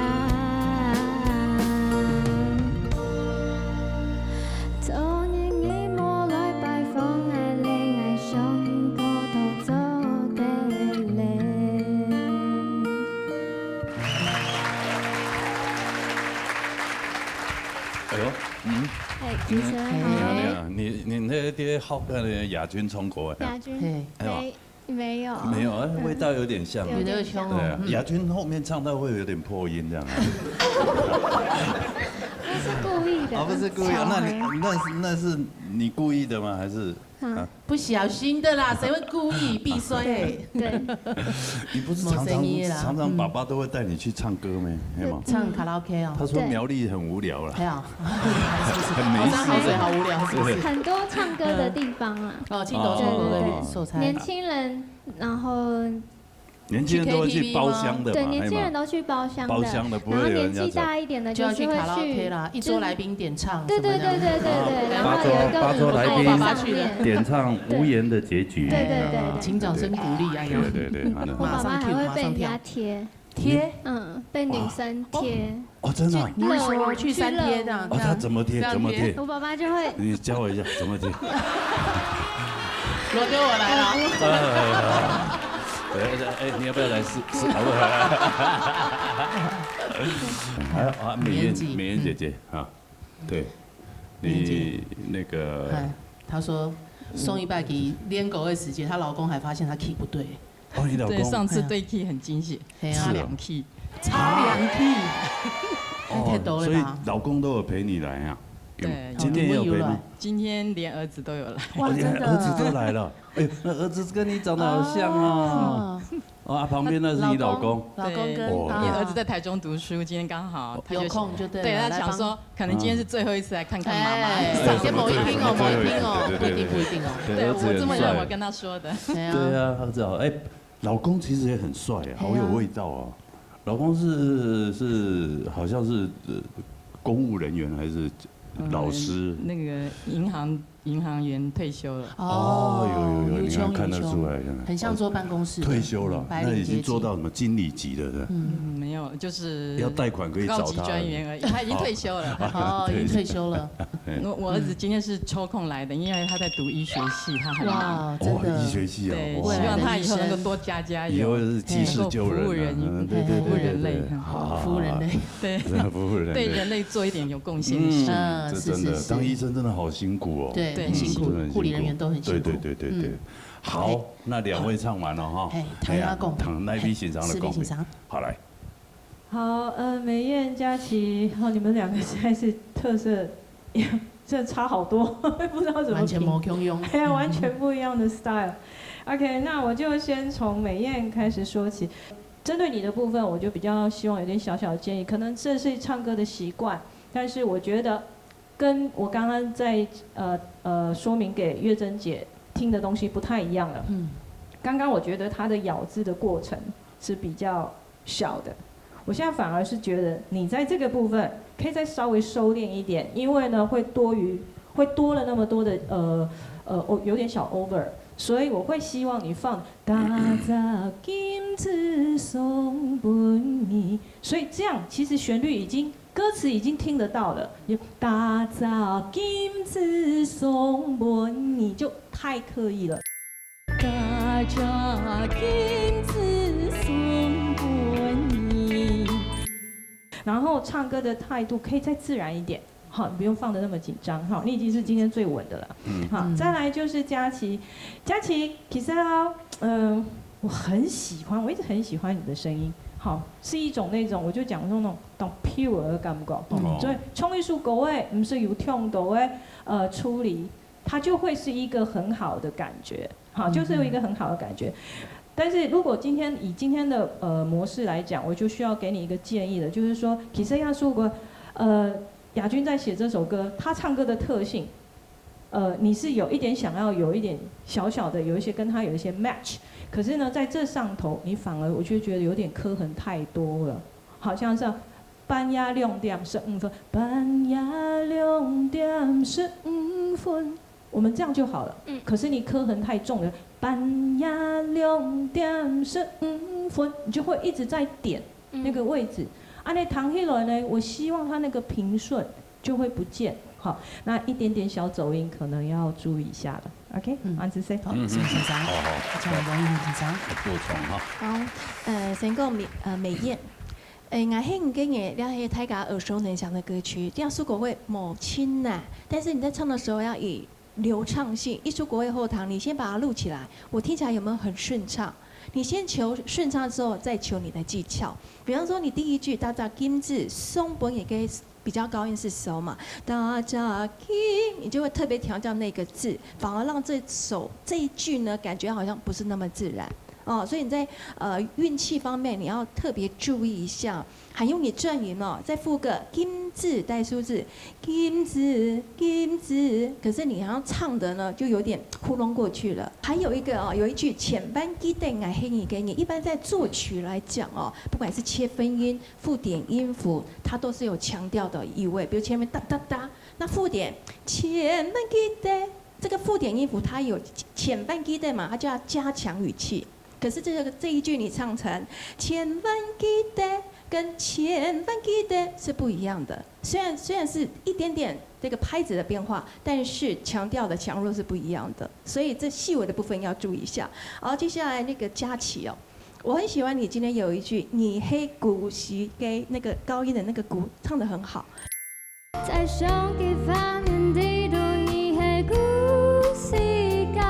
昨日你莫來拜訪愛你愛上個頭做嘅你。哎呦，係主持人好。你好，你那啲好那个亚军中国哎，亞軍沒有没有，味道有点像，有那个腔对哦。亚军后面唱到会有点破音这样。不是故意的。啊，不是故意，那是你故意的吗？还是？不小心的啦，谁会故意闭嘴？对。你不是常常爸爸都会带你去唱歌吗？没有。唱卡拉 OK 哦。他说苗栗很无聊了。还好。很没事。好水好无聊，是不是？很多唱歌的地方啊。哦，青岛唱歌的素材。年轻人，然后。年轻人都会去包厢的嘛，对，年轻人都去包厢的，包厢的不会有人家然后年纪大一点的就是会去啦，一桌来宾点唱，对，然后有一个八桌来宾点唱《无言的结局》，对，请掌声鼓励，哎呀，对，我爸爸还会被人家贴，被女生贴。哦，真的？你会说去三贴的？哦，他怎么贴？怎么贴？我爸爸就会，你教我一下怎么贴。罗丢我来了。哎，你要不要来试？还有啊，美妍姐姐啊，对，你那个，她说送一拜给练狗的时间，她老公还发现她 key 不对。哦，你老公？对，上次对 key 很惊喜，差2 key，差2 key，太多了吧？所以老公都有陪你来啊？对，今天也有陪你。今天连儿子都有来。哇，真的，儿子都来了。哎，那儿子跟你长得好像哦。啊，旁边那是你老公。老公跟因为儿子在台中读书，今天刚好有空就对。对，他想说，可能今天是最后一次来看看妈妈。先某一拼哦，某一拼哦，不一定哦。对，我这么认为，跟他说的。对啊，儿子好。哎，老公其实也很帅啊，好有味道啊。老公是好像是公务人员还是？老师，那个银行员退休了。哦，有，你看得出来，很像坐办公室。退休了，那已经做到什么经理级的了？没有，就是要贷款可以找他。高级专员而已，他已经退休了。哦，已经退休了。我儿子今天是抽空来的，因为他在读医学系，他很哇，真的医学系啊，对，希望他以后能够多加油，以后是济世救人，服务人类，服务人类，对，服务人类，对人类做一点有贡献的事。这真的，当医生真的好辛苦哦。对，很辛苦，护理人员都很辛苦。对。好，那2位唱完了哈。唐阿贡，唐那边欣赏的贡，好来。好，美燕、佳琪，你们2个实在是特色，这差好多，不知道怎么完全没共用，完全不一样的 style。OK， 那我就先从美燕开始说起。针对你的部分，我就比较希望有点小小的建议，可能这是唱歌的习惯，但是我觉得跟我刚刚在说明给月珍姐听的东西不太一样了。刚刚我觉得她的咬字的过程是比较小的，我现在反而是觉得你在这个部分可以再稍微收敛一点，因为呢会多了那么多的有点小 over。所以我会希望你放打造金子送本你，所以这样其实旋律歌词已经听得到了。打造金子送本你就太刻意了。打造金子送本你，然后唱歌的态度可以再自然一点。好，不用放得那么紧张。好，你已经是今天最稳的了。好，再来就是佳琪，佳琪，其实啊，我很喜欢，我一直很喜欢你的声音。好，是一种那种，我就讲那种 pure 的感觉。所以创艺术歌诶，不是有痛度的处理，它就会是一个很好的感觉。好，就是有一个很好的感觉。但是如果以今天的模式来讲，我就需要给你一个建议了，就是说，其实要说过，亚军在写这首歌，他唱歌的特性，你是有一点想要有一点小小的有一些跟他有一些 match， 可是呢，在这上头你反而我就觉得有点刻痕太多了，好像是半夜2点15分，半夜2点15分，我们这样就好了。可是你刻痕太重了，半夜2点15分，你就会一直在点那个位置。啊，那弹起来呢？我希望它那个平顺就会不见。好，那一点点小走音可能要注意一下了。OK， 安子 say。好，先生，好，叫我王先生。补充哈。好，先讲美艳。我很给你了解大家耳熟能详的歌曲，这样出国会母亲呐。但是你在唱的时候要以流畅性，一出国会后堂，你先把它录起来，我听起来有没有很顺畅？你先求顺畅之后，再求你的技巧。比方说，你第一句大家金字松本也可以比较高音是收嘛，大家金，你就会特别强调那个字，反而让这一句呢，感觉好像不是那么自然。哦，所以你在运气方面你要特别注意一下，还用你转音哦，再附个金字带数字，金字，可是你好像唱的呢就有点糊弄过去了。还有一个哦，有一句前班记得爱黑你给你，一般在作曲来讲哦，不管是切分音、附点音符，它都是有强调的意味，比如前面哒哒哒，那附点前班记得，这个附点音符它有前班记得嘛，它就要加强语气。可是这一句你唱成千万记得跟千万记得是不一样的，虽然是一点点这个拍子的变化，但是强调的强弱是不一样的，所以这细微的部分要注意一下。好，接下来那个佳琪哦，我很喜欢你今天有一句你黑鼓席给那个高音的那个鼓唱得很好。在上一方面地图你黑鼓席盖。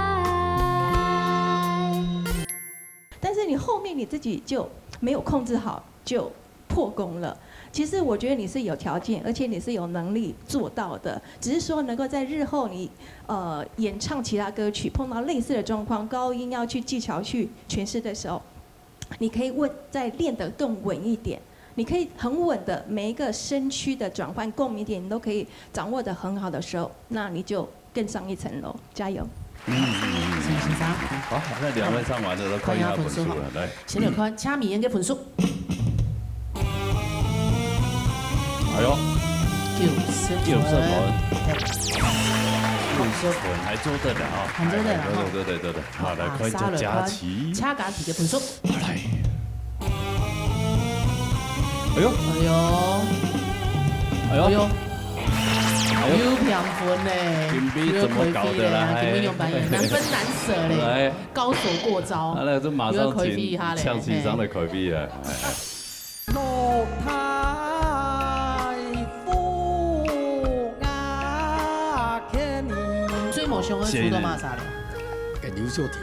但是你后面你自己就没有控制好，就破功了。其实我觉得你是有条件，而且你是有能力做到的，只是说能够在日后你演唱其他歌曲碰到类似的状况，高音要去技巧去诠释的时候，你可以再练得更稳一点。你可以很稳的每一个身躯的转换共鸣点，你都可以掌握得很好的时候，那你就更上一层楼，加油！先生，好，那两位唱完了，都看一下分数了，来。先来看请明演嘅分数。哎呦，90分，90分还做得了，还做得了，对，好，来看一下佳琪，请佳琪嘅分数。来。哎呦，有平分嘞，金币怎么搞的啦？金币用白眼，难分难舍嘞，高手过招。啊，那这马上请呛气上的口币了。六太夫牙天最冇上去出到马啥嘞？跟刘秀婷。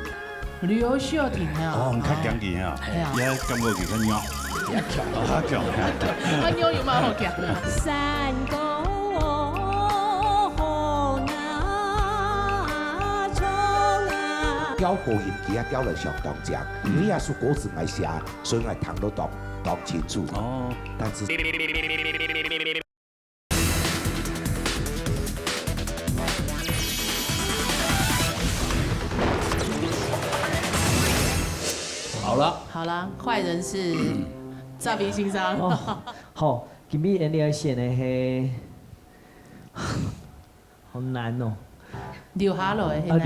刘秀婷啊！哦，较强劲啊！也感觉佢较弱，较强。啊，牛有嘛好强？山高。雕保险机啊，雕了相当强，你也是果子买下，所以我糖都当清楚。哦，但是。好了，坏人是诈骗先生。好，今日你要选的是，好难哦。留下来的，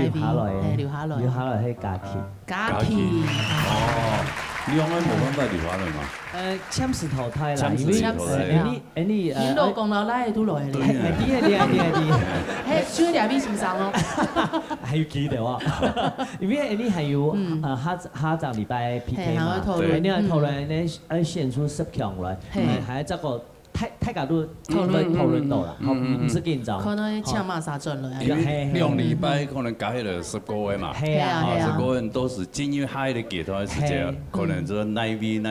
留下来是假期。假期。哦，你用咧冇办法留下来嘛？签是淘汰啦，因为你老公老奶都来咧。啲。嘿，就两边先生咯。还有记得哇，因为你还有下禮拜 PK 嘛，你要討論呢選出10強來，還有這個太家都讨论到啦，好，唔是紧张。可能抢马杀转了。因为2礼拜可能加起来10个月嘛，係啊10个月都是进入海的阶段时间，可能就那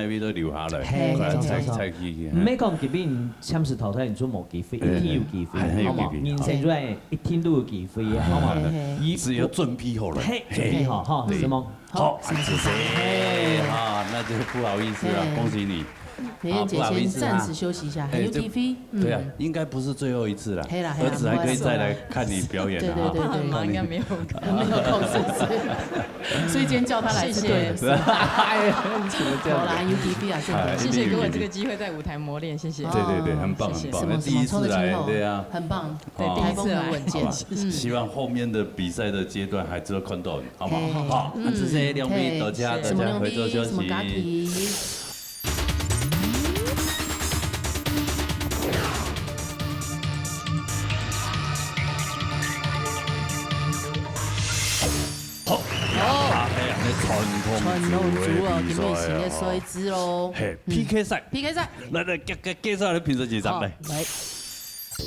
位都留下来，可能才去。唔係講這邊簽字淘汰，你做冇機會，一天有機會，好冇？人生就係一天都有機會嘅，好嘛？只有準備好了，準備好哈，是嗎？好，謝謝，好，那就不好意思了，恭喜你。美燕姐先暂时休息一下，还有 TV。对啊，应该不是最后一次了，儿子还可以再来看你表演的哈。对，应该没有空，是不是？所以今天叫他来是对的，是吧？好啦，UTV 啊，谢谢给我这个机会在舞台磨练，谢谢。对，很棒很棒，第一次来，对啊，很棒，对，台风很稳健。希望后面的比赛的阶段还是看到你，好不好？好，那这些两位大家回座休息。传统组哦，今日是咧赛制咯。嘿 ，PK 赛，来，介绍你平时几场来。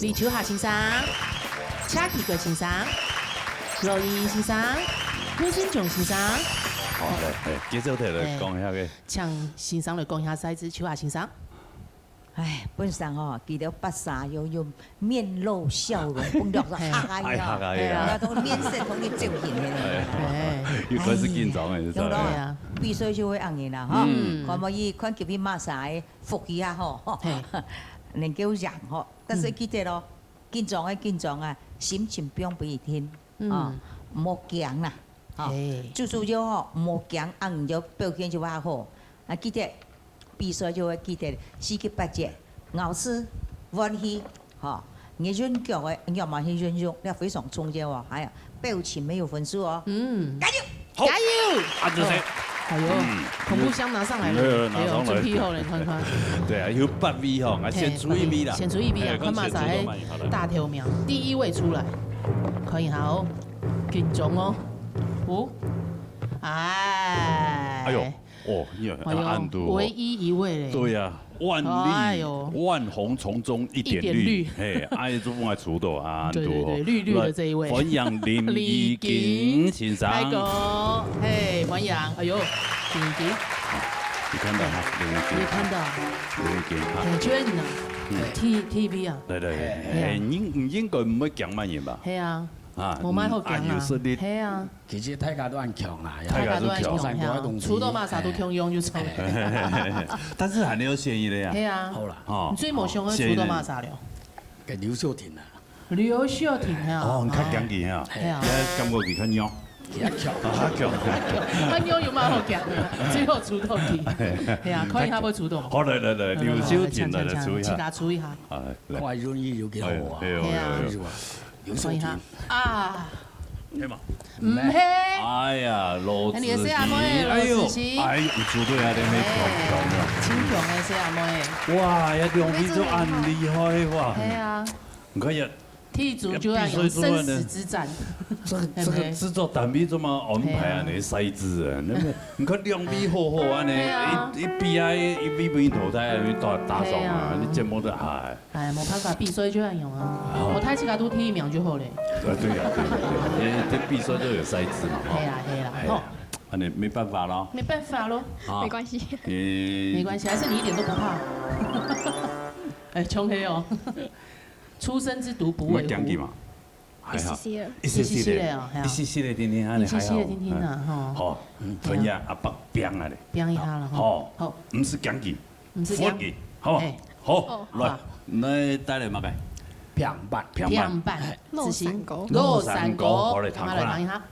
李秋霞先生、恰奇哥先生、罗英先生、潘新雄先生。好，来，介绍来讲一下嘅。请先生来讲一下赛制，秋霞先生。哎，本身吼，记得8三又面露笑容，碰到个哈哈呀，都面色同你照片的。又开始紧张了，对啊，比赛就会按嘅啦，哈，可唔可以看这边马赛服一下吼，能够让吼，但是记得咯，紧张啊，心情不用俾天啊，莫惊啦，哈，最主要吼莫惊，按咗表现就还好，啊记得。比赛就会记得4級8节，咬字、温馨，哈，你运脚的，要马上运用，要非常重要哦。还有表情没有分数哦。加油！加油！啊，这些，哎呦，恐怖箱拿上来了，拿上来，准备好了，看看。对啊，有8位吼，啊，先出1位啦，先出1位啊，看马仔大头苗第1位出来，可以好，紧张哦，哎呦。哦，暗度，唯一一位嘞。对呀，万红丛中一点绿，嘿，爱做爱出道啊，对，绿的这一位。欢迎林怡景先生。开哥，嘿，欢迎，哎呦，林怡景。你看到哈，林怡景。你看到。林怡景哈。很确定啊。TV 啊。对，应该唔会讲乜嘢吧？系啊。冇乜好講啊，係啊，其實大家都很強啊，大家都很強，出到馬啥都強用就成。但是還有嫌疑的呀。係啊，好啦，你最冇想去出到馬啥了？給劉秀婷啊。劉秀婷啊。哦，較強啲啊，感覺佢較弱。較強。他弱有乜好講嘅？最後出到佢。係啊，可以他會出到。好，來，劉秀婷來出一下。請他出一下。快容易有幾好啊？係啊。看一下啊，係嘛？唔係。哎呀，羅子琪，哎呦，組隊啊，你咩強啊？超強嘅四阿妹。哇，一兩邊都很厲害哇！係啊。唔可以。踢足就要有生死之戰。這個製作單位怎麼安排啊？你細緻啊！你看兩邊好安尼，一比啊一比俾淘汰，你打上啊！你這麼的唉。哎，冇辦法，比賽就要用啊！我睇自家都踢一秒就好嘞。對呀，這比賽都有賽制嘛。係啦，好。啊，你沒辦法咯。沒辦法咯。沒關係。沒關係，還是你一點都不怕。哎，窮黑哦。出生之毒不畏虎。還好，一絲絲的哦，一絲絲的聽聽，還好。一絲絲的聽聽啊，吼。好，吞下阿伯冰啊咧。冰一下了，好，好，唔是講句，唔是講句，好，好，來，你帶來乜嘅？平板，平板，肉山狗，肉山狗，好嚟嘗一下。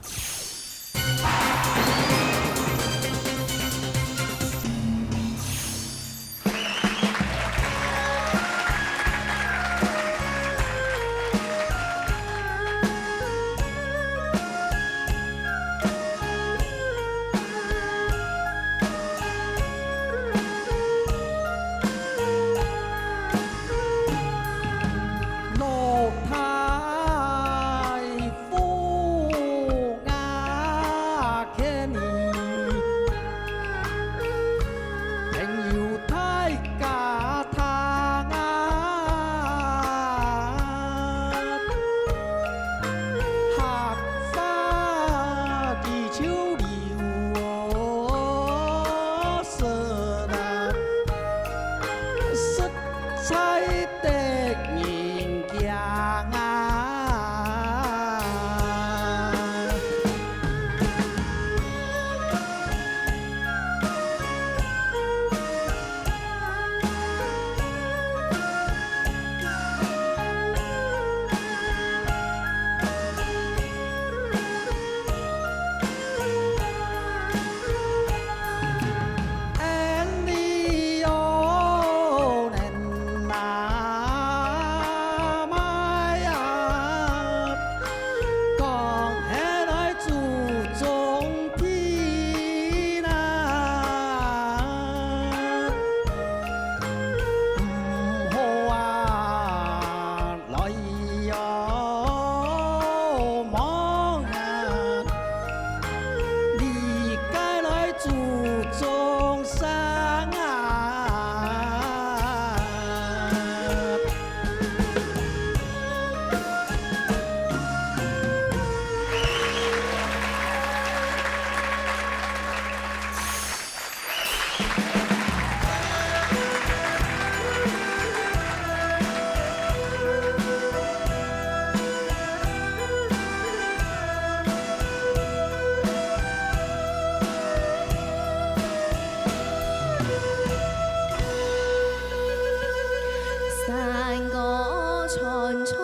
山歌匆匆。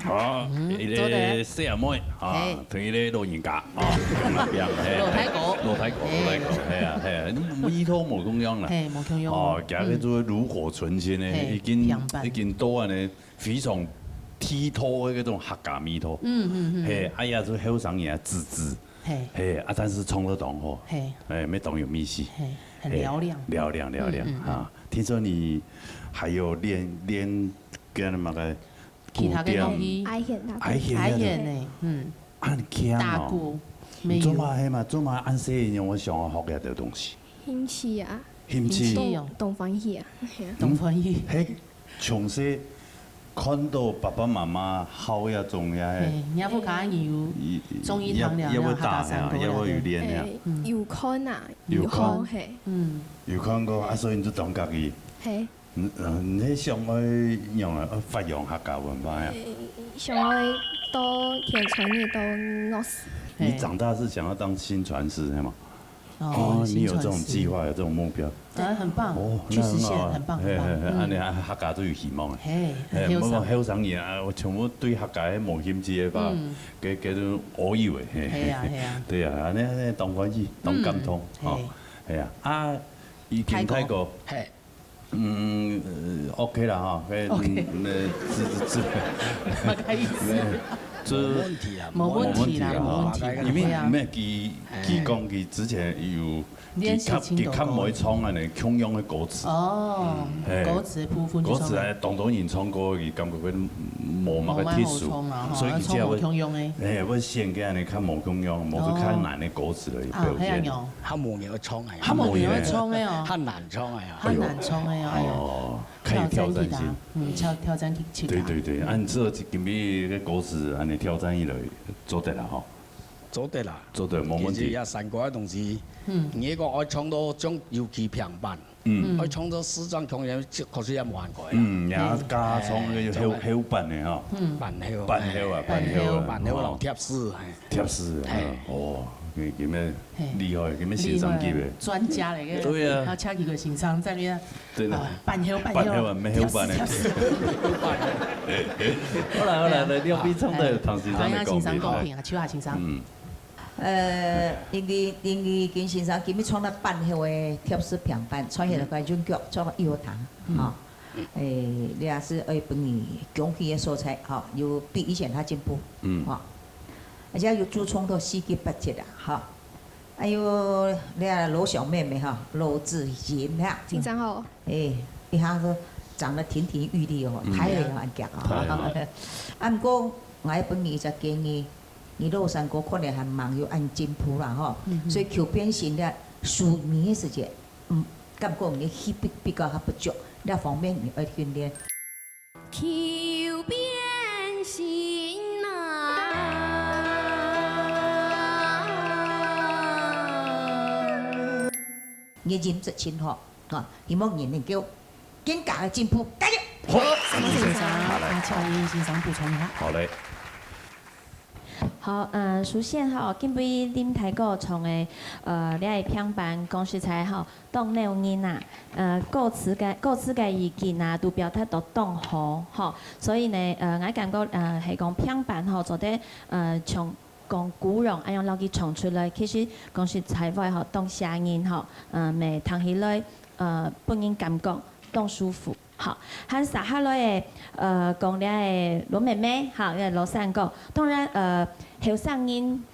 好，伊个细阿妹啊，同伊咧老人家啊，那边老太婆，老太婆，系啊，你依套无共样啦，嘿，无共样哦，加个做炉火纯青咧，已经多安尼非常剔透的嗰種客家味道，嘿，哎呀，做後生嘢滋滋，嘿，啊，但是衝得動吼，哎，沒懂有秘辛，很嘹亮，啊，聽說你還有練跟那個其他嘅東西，愛現呢，按腔大鼓，做嘛按細樣我想學嘅啲東西，興起啊，東方戲啊，東方戲，嘿，從細看到爸爸媽媽好呀種呀，你也不講有中醫堂了，也會打呀，也會有練呀，有看啊，有看，嘿，有看過，啊，所以你就當家己，嘿。你想愛用來發揚客家文化呀？想愛多填傳譯多老師。你長大是想要當新傳師係嗎？哦，你有這種計劃，有這種目標。很棒。哦，去實現，很棒。安尼客家都有希望嘅。不過後生嘢啊，我全部對客家冇興趣嘅吧，叫做我以為。係啊。對啊，安尼當翻譯，當感通。係啊。啊，已經睇過。係。OK 啦哈，這冇問題啦，因為咩佢講佢之前有佢較唔會唱安尼腔樣嘅歌詞。哦，歌詞部分。歌詞係當當然唱歌，佢感覺佢冇乜嘅鐵數，所以佢只係會會先嘅安尼較冇腔樣，冇佢較難嘅歌詞嚟表現。較無嘢唱係。較無嘢唱嘅哦。較難唱係啊。較難唱嘅哦。可以挑戰性。挑戰去。對，按照今日嘅歌詞安尼挑戰起來，做得啦嗬。做得啦。做得冇問題。其實也三個同時，你個愛唱到將尤其平板，愛唱到四張腔嘢，確實也冇限過。也加唱嘅要後板嘅嗬。板後。板老貼絲。貼絲。哦。叫咩厲害？叫咩欣賞級嘅？專家嚟嘅。對啊。要請幾個欣賞在邊？對啦。板後啊，咩後板咧？好啦，你兩邊唱對唐先生嘅講公平啊，手下欣賞。因為跟先生今日創了板後嘅貼絲平板，創起來個種腳做搖彈，嚇。你也是愛幫你講起嘅素材，嚇，有比以前他進步，嚇。而且有注重到四季八節啊，哈，還有你啊羅小妹妹哈，羅子妍哈，緊張哦，一下子長得亭亭玉立哦，太會玩腳啊！啊，不過我喺本年就建議你落山沟可能还忙又按进步啦吼，所以求变形的数年的时间，感觉你气比较还不足，那方面你要训练。求变形啊，你认真清楚啊，希望你能够更加的进步，加油！好，先生，请叶先生补充一下。好嘞。好，首先吼，今杯恁台歌唱的，你的平板讲实在吼，当neu音啊，歌词嘅意见啊，都表达都当好，吼，所以呢，我感觉係講平板吼，做得從講古容咁樣落去唱出來，其實講實在話吼，當聲音吼，咪聽起來本人感覺當舒服。好，和撒下來的講了的羅妹妹，好，嘅羅三個，當然後聲音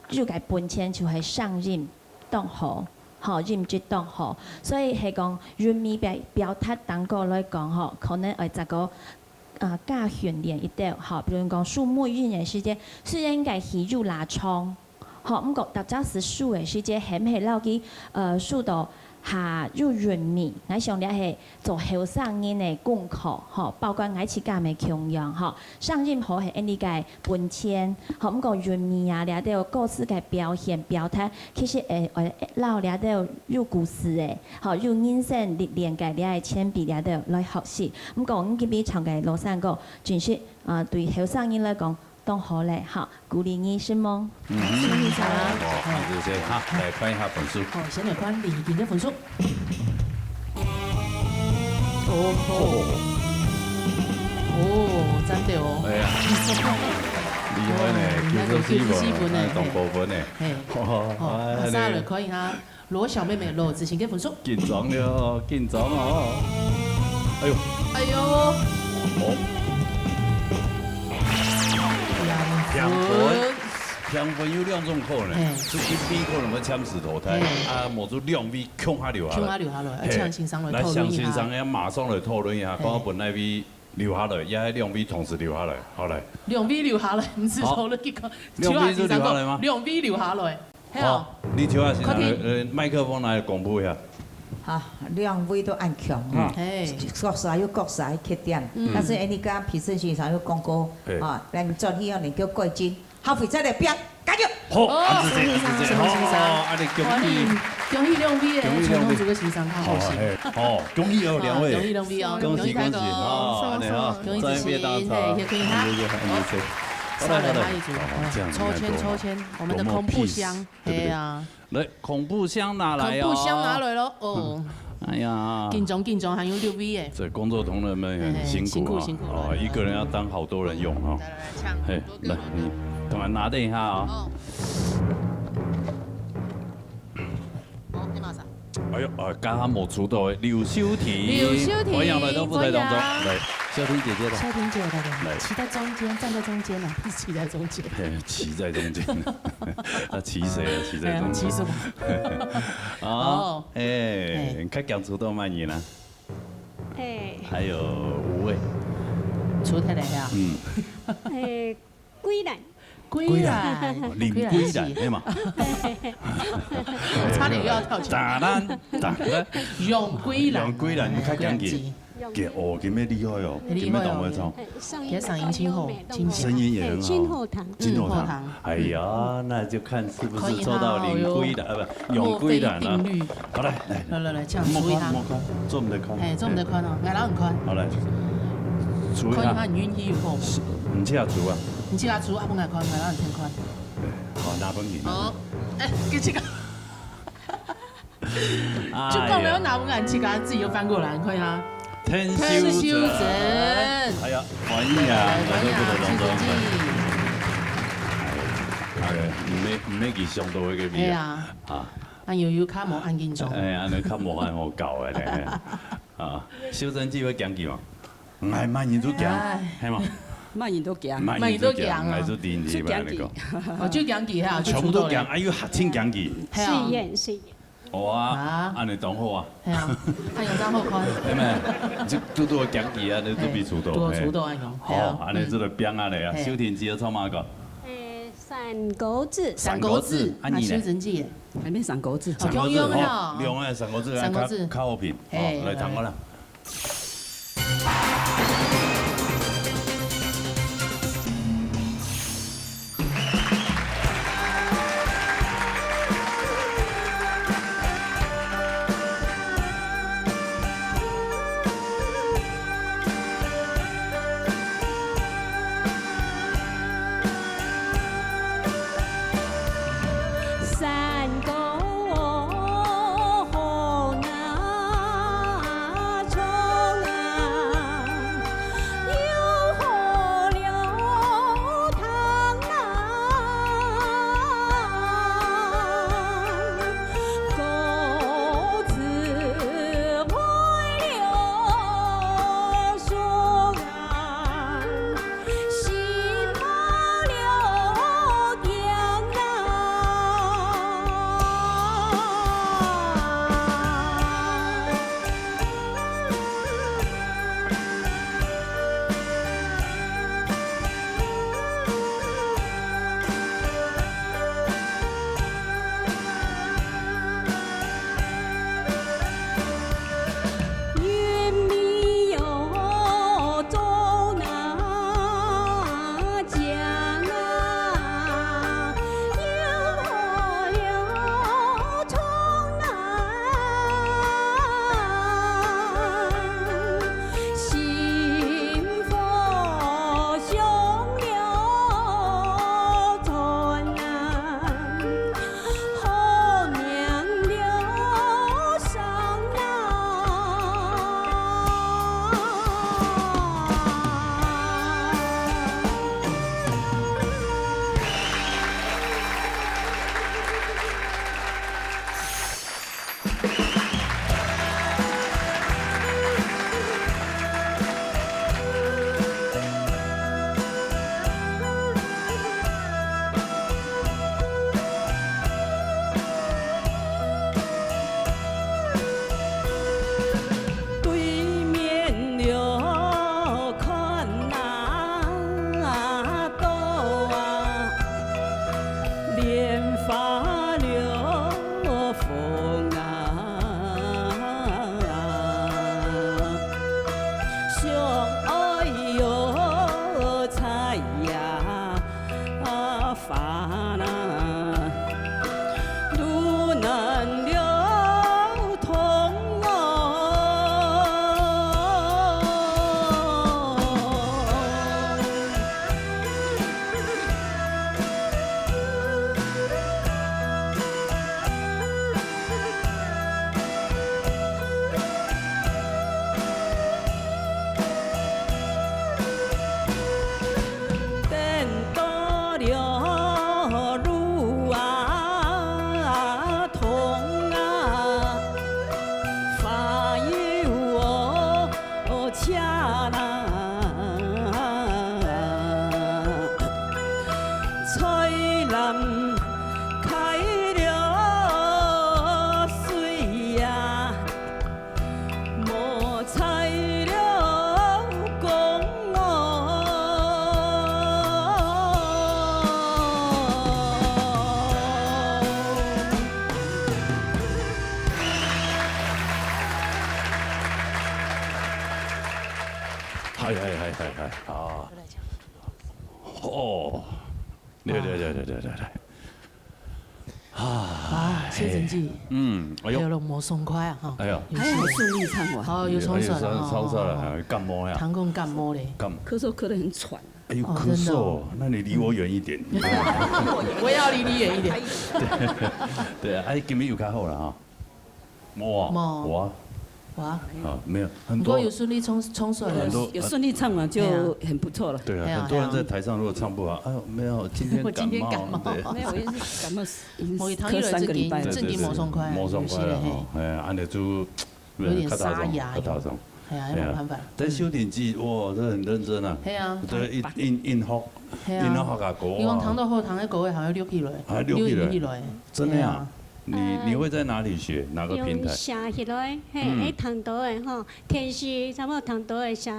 就係本身就係上音當好，好音質當好，所以係講粵語表達當個來講吼，可能會一個加訓練一啲，好，比如講數目音嘅時間，雖然應該係入拉窗，好，唔過大家是數嘅時間，係唔係撈去數到？下入韻味，我想了係做後生音嘅功課，吼，包括我自家嘅強項，吼，上音好係因為個本錢，吼，唔過韻味啊，了到各自嘅表現表達，其實撈了到入故事嘅，吼，入人生歷練嘅了係鉛筆了到來學習，唔過我今邊唱嘅羅山歌，真是對後生音來講。當好咧，好，鼓勵你是嗎？謝謝晒。好，謝謝嚇，嚟看一下分數。好，先嚟看李健嘅分數。真的哦。係啊。厲害呢，9.4分呢，當高分呢。係。好，下來看一下羅小妹妹羅子晴嘅分數。緊張了，緊張哦。哎呦。哎呦。好。香分有2種可能，是一邊可能要簽石頭胎，某種兩邊強下留下來，向欣賞來討論一下。來向欣賞要馬上來討論一下，講本來邊留下來，也係兩邊同時留下來，好來。兩邊留下來，唔是討論結果。兩邊就留下來嗎？兩邊留下來。好，你調下欣賞，麥克風來公布一下。哈，兩位都按強哈，各晒有各晒缺點，但是你家皮身先生有講過，咱做呢樣能夠改進，後悔再嚟變，加油！好，謝謝，好，恭喜兩位嘅成功做個先生，好好先。好，恭喜哦兩位，恭喜兩位哦，恭喜恭喜，好，你好，恭喜自己，謝謝好來，抽籤，我們的恐怖箱，對啊，來恐怖箱拿來哦，恐怖箱拿來咯，哦，哎呀，緊張，還有6位誒，這工作同仁們很辛苦啊，一個人要當好多人用啊，嘿，來你，同埋拿定一下啊。哎呦，剛剛冇出到嘅劉秀婷，歡迎來到舞台當中，來，秀婷姐姐的，秀婷姐來，騎在中間，站在中間呢，不是騎在中間，騎在中間，騎誰啊？騎在中間，騎什麼？哦，哎，看講出到乜嘢呢？還有5位，出太太呀？歸來。歸來，林歸來，係嘛？差點又要跳起來。用歸來，用歸來，你看講嘅，哦，咁咩厲害哦，咁咩當會唱？也嗓音清厚，聲音也很好。清厚堂，清厚堂。哎呀，那就看是不是抽到林歸來，不，用歸來啦。好來，來，這樣數一下。做唔得寬。哎，做唔得寬哦，挨老唔寬。好來，數一下。看你運氣有夠。唔知下數啊？你這下數阿不挨寬，挨老唔聽寬。好，拿分贏。好，哎，給這個。就講了拿不挨，這個自己又翻過來，看下。天修正。哎呀，歡迎啊！來到舞台當中。唔咩佢上到去嘅邊啊？啊，按悠悠卡冇按緊張。哎，按你卡冇按好搞嘅咧。啊，修正機會講幾嘛？唔係萬人都講，係嘛？萬人都講，萬人都講啊！係都電視吧？你講。哦，就講幾下，全部都講，哎呦，客清講幾。試驗。哇！安尼當好啊。係啊，按有張好看。係咪？即多多講幾啊？你都比出道。多出道安講。好，安尼做嚟編下嚟啊！小田子要唱乜歌？散狗子，散狗子，啊，修整剂，还没散狗子，散狗子哦，两个散狗子，较好品，哦，来谈我啦。好，哦，来，谢成记，哎呦，龙膜松快啊哈，哎呦，还好顺利唱完，好有松顺了，感冒呀，糖共感冒嘞，咳嗽咳得很喘，哎呦，咳嗽，那你离我远一点，我也要离你远一点，对啊，哎，今日又较好了哈，我。哇，没有很多有顺利冲顺了，有顺利唱完就很不错了。对啊，很多人在台上如果唱不好，哎呦没有，今天感冒，没有，我也是感冒，咳3个礼拜，正经磨松快，磨松快了哈，哎，安尼就有点沙哑，哎呀，没有办法。在修电机，哇，这很认真啊，系啊，这印好，印好下稿啊。因为糖到后糖的个位好像溜起来，真的啊。你会在哪里学？哪个平台？写起来，嘿，糖豆的吼，天时差不多糖豆的写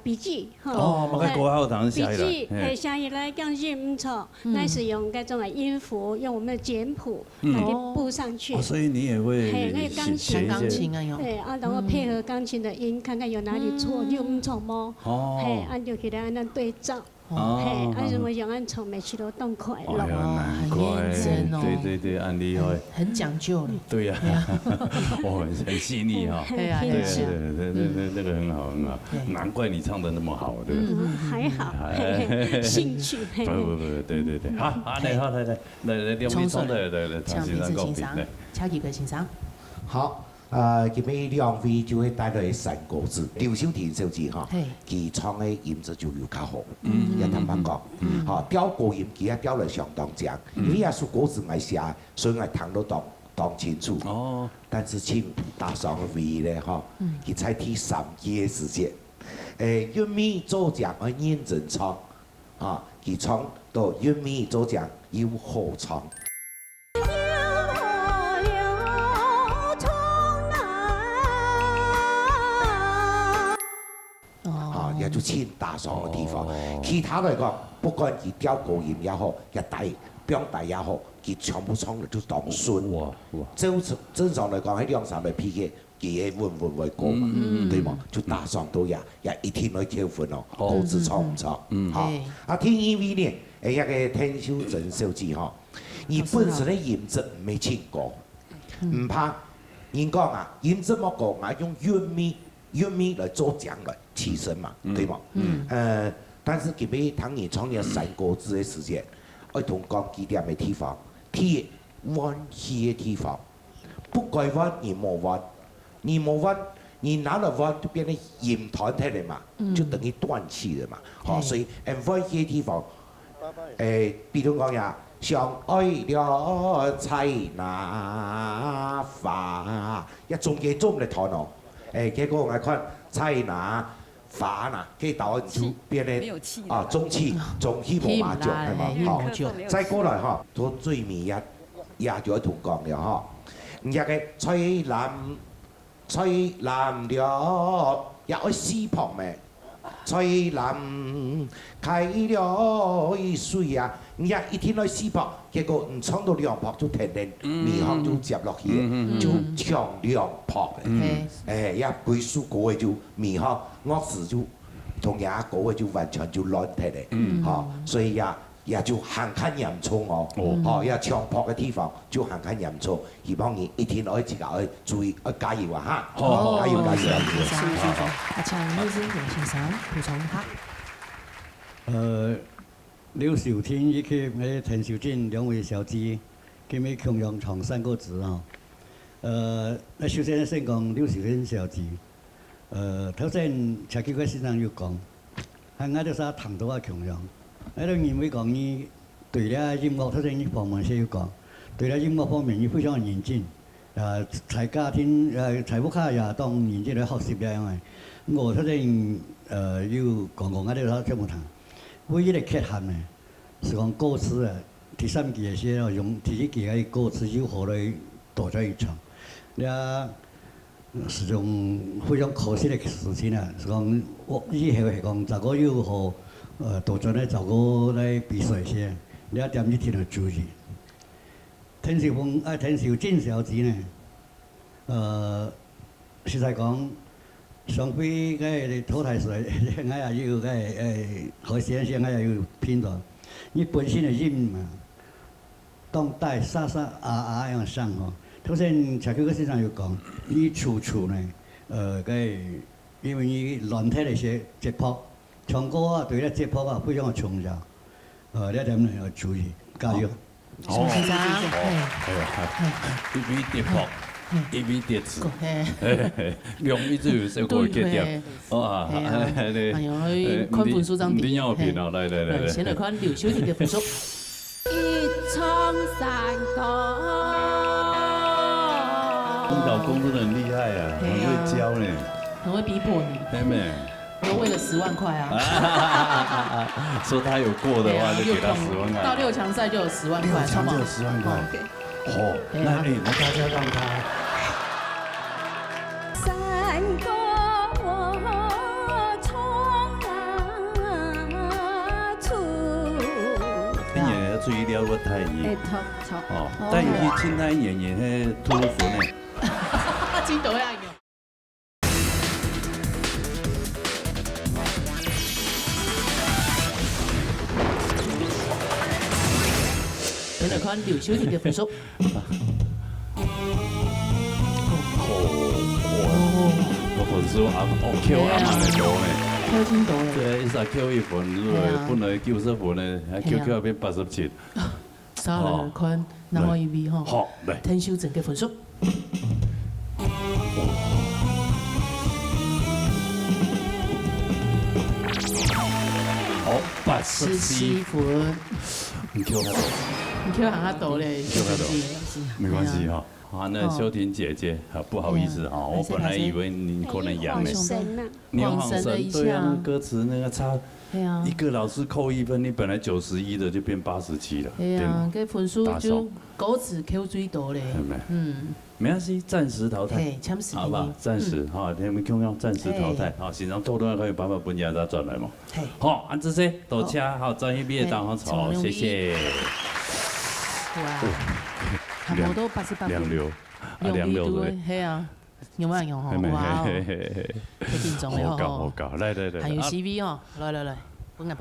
笔记吼。哦，我在国号堂写笔记，写起来讲是唔错，那是用各种的音符，用我们的简谱来给布上去。所以你也会弹钢琴啊，对啊，然后配合钢琴的音，看看有哪里错，你有唔错么？嘿，按就给他按对照。嘿，按什么样按从每次都动快乐。难怪，对，很厉害，很讲究嘞。对呀，哦，很细腻哈。对，那个很好。难怪你唱的那么好，对。还好，兴趣。不，对，好，来，两位唱的来，唱欣赏歌曲，来，请几个欣赏。好。今日两位就会带来三个字，刘秀婷小姐哈，佢唱的音质就有较好，也坦白讲，哈调高音佢也调得相当强，你也是歌词爱写，所以我弹得当清楚。哦，但是请打上位咧哈，佢才提3季的时间，玉米做奖要认真唱，啊，佢唱到玉米做奖要好唱。也就欠打上嘅地方，其他嚟講，不管佢調高音也好，一低表達也好，佢全部唱得都當順。正常嚟講喺2、3日 PK，佢也穩為高嘛，對嘛？就打上到也一天來跳分咯，歌詞唱唔錯。好，啊聽音樂呢，一個田秀珍小姐嗬，你本身嘅音質唔係清高，唔怕人講啊，音質冇高，我用玉米來做獎來起身嘛，對嗎？但是佢俾當年創業3個字嘅時間，我同講幾點嘅地方，鐵彎氣嘅地方，不該彎你冇彎，你冇彎，你拿了彎就變成音團體嚟嘛，就等於斷氣了嘛。好，所以彎氣嘅地方，比如講呀，相愛了才拿法，一中間做唔嚟彈哦。結果我看菜拿法拿，佢導就變得中氣無麻將係嘛？好，再過來哈，到最尾也就同講了哈，一個吹藍了也愛絲撲咩？吹藍開了水啊！你一天來絲撲，結果唔唱到2撲就停停，面行就接落去，就唱2撲嘅。也幾首歌嘅就面行樂詞就同也歌嘅就完全就亂停嘅，嚇，所以也就很嚴重哦，也唱撲嘅地方就很嚴重，希望你一天可以自己去注意，加油啊嚇！加油！請劉秀婷先生補充下。劉秀婷以及田秀珍2位小姐，佢哋共用唱3個字啊。首先先講劉秀婷小姐，頭先陳啟國先生有講，喺我哋啥談到啊共用。喺度認為講你對了音樂，頭先你訪問先有講，對了音樂方面你非常認真，在家庭在屋企也當認真去學習嘅，因為我頭先要講喺度聽冇談，唯一嘅缺陷呢是講歌詞啊，第3季嘅時候用第1季嘅歌詞要好來多咗一場，也是種非常可惜嘅事情啊，是講我以後係講如果要好。多咗咧，就個咧比賽先，你一點一天去注意。田秀珍小姐呢，實在講，上飛嘅淘汰賽，我也要和先生我也要拼咗。你本身嘅音嘛，當帶沙沙樣上哦。頭先陳啟國先生有講，你處呢，因為你亂聽那些節拍。唱歌啊，對咧節拍啊非常嘅重要，呢一點要注意，加油！宋先生，一味節拍，一味節詞，兩味都有小個缺點。哇，哎呀，去看分數張點。來，先來看劉秀婷嘅分數。一唱3個。你老公真的很厲害啊，很會教呢，很會逼迫你。妹妹。都為了10萬塊啊！說他有過的話，就給他10萬塊。到6強賽就有10萬塊，6強就有10萬塊。哦，那大家让他。山歌我唱出。演员要注意了，我太严。哦，但伊青苔演员迄突出呢。真多呀！你嚟看劉小婷嘅分數。個分數Q 啱多呢。Q 真多咧。對，一下 Q 1分，如果本來90分呢，還 Q 變87。稍嚟看，然後一吼。好，嚟。聽小靜嘅分數。好，87分。你 Q 他多。你 Q 行下多咧。Q 他多。沒關係哈。啊，那秀婷姐姐，不好意思哈，我本來以為你可能養呢。你晃神，對啊，那歌詞那個差，一個老師扣1分，你本來91的就變87了。係啊，個分數就歌詞 Q 最多咧。沒關係，暫時淘汰，好吧，暫時哈，你們用暫時淘汰，好，現場討論可以把本家再轉來嘛。好，按這些多謝，好，專業畢業當好草，謝謝。哇！我都88分。兩流，對，係啊，有冇人用嗬？哇！幾嚴重咧？好搞，來，還有 CV 哦，來，本來。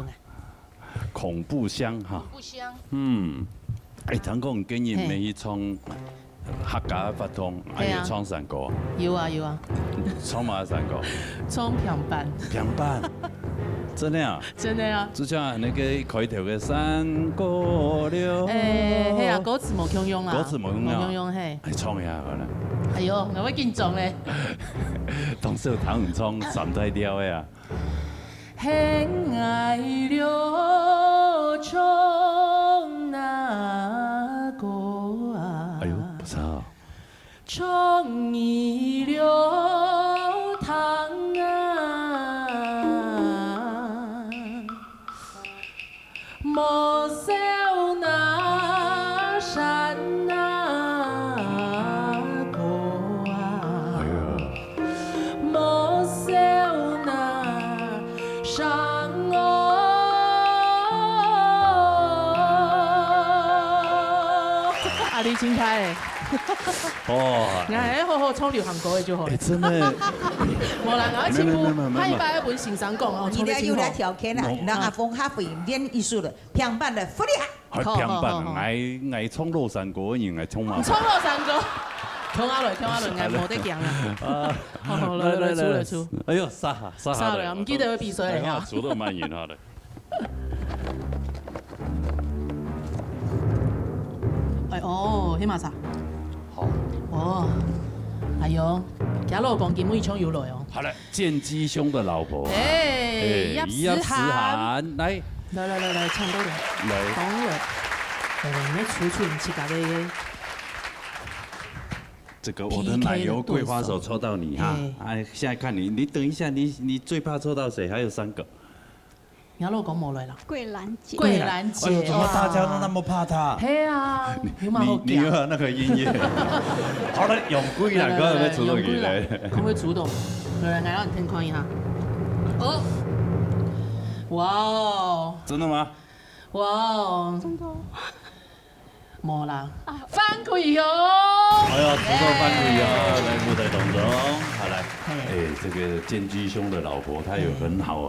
恐怖箱哈。恐怖箱。聽講今年咪去創客家發通，還有創山歌。有啊。創乜山歌？創平板。平板。真的啊！真的啊！就像那個開頭嘅山歌了。係啊，歌詞冇強用啊。歌詞冇用係。係創一下可能。哎呦，我會緊張咧。當時唐唔創三太調嘅啊。輕愛了創那歌啊。哎呦，不錯。創意了糖啊。莫笑那山那歌啊，莫笑那山哦。啊，你真開。哦，係好唱流行歌嘅就好。真的。冇啦，我全部下一擺一本先生講哦，你哋有啲條件啊，讓阿峰下回練藝術的平板的福利啊。平板愛唱羅山歌，因愛唱嘛。唱羅山歌，唱下來，愛冇得講啦。好，來出。哎呦，殺下，唔記得要比賽嚟啊。出得蠻遠下的。哦，起碼啥？好。哦，係喲，假如講見每場有來哦。好了，劍姬兄的老婆。葉詩涵，來，唱多點。來，當了，你出唔切㗎嘅。這個我的奶油桂花手抽到你哈，哎，現在看你等一下，你最怕抽到誰？還有3個。你老公冇來啦。桂蘭姐。桂蘭姐。哎呦，怎麼大家都那麼怕她？係啊，你有那個音樂。好了，用桂蘭哥會主動給來。佢會主動，來，讓你聽看一下。哦，哇哦。真的嗎？哇哦。真的。冇啦。翻佢喲。哎呀，出動翻佢喲，來舞台動作，好來。這個劍姬兄的老婆，她有很好、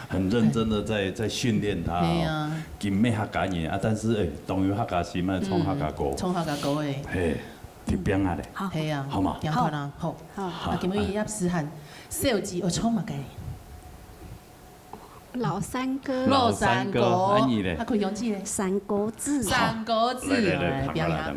很認真的在訓練她哦。兼咩客家人啊，但是當有客家戲嘛，唱客家歌。唱客家歌誒。係，貼邊下咧。係啊。好嘛。好啦，好。啊，咁樣葉詩涵，小字我唱乜嘅？老山歌。老山歌。安妮咧。啊，佢樣子咧。三國志。三國志。來，表演。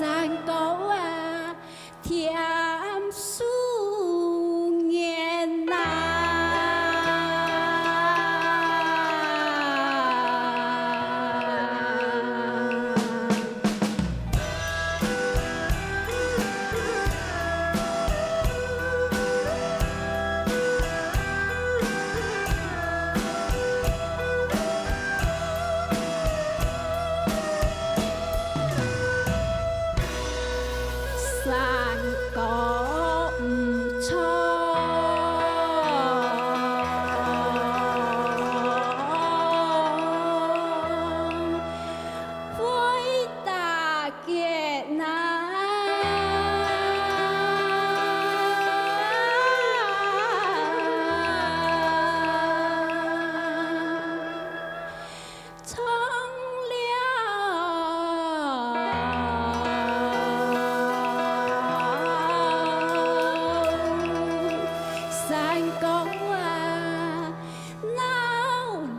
山高啊，甜思念呐。山高唔错。伟大嘅从山高啊，闹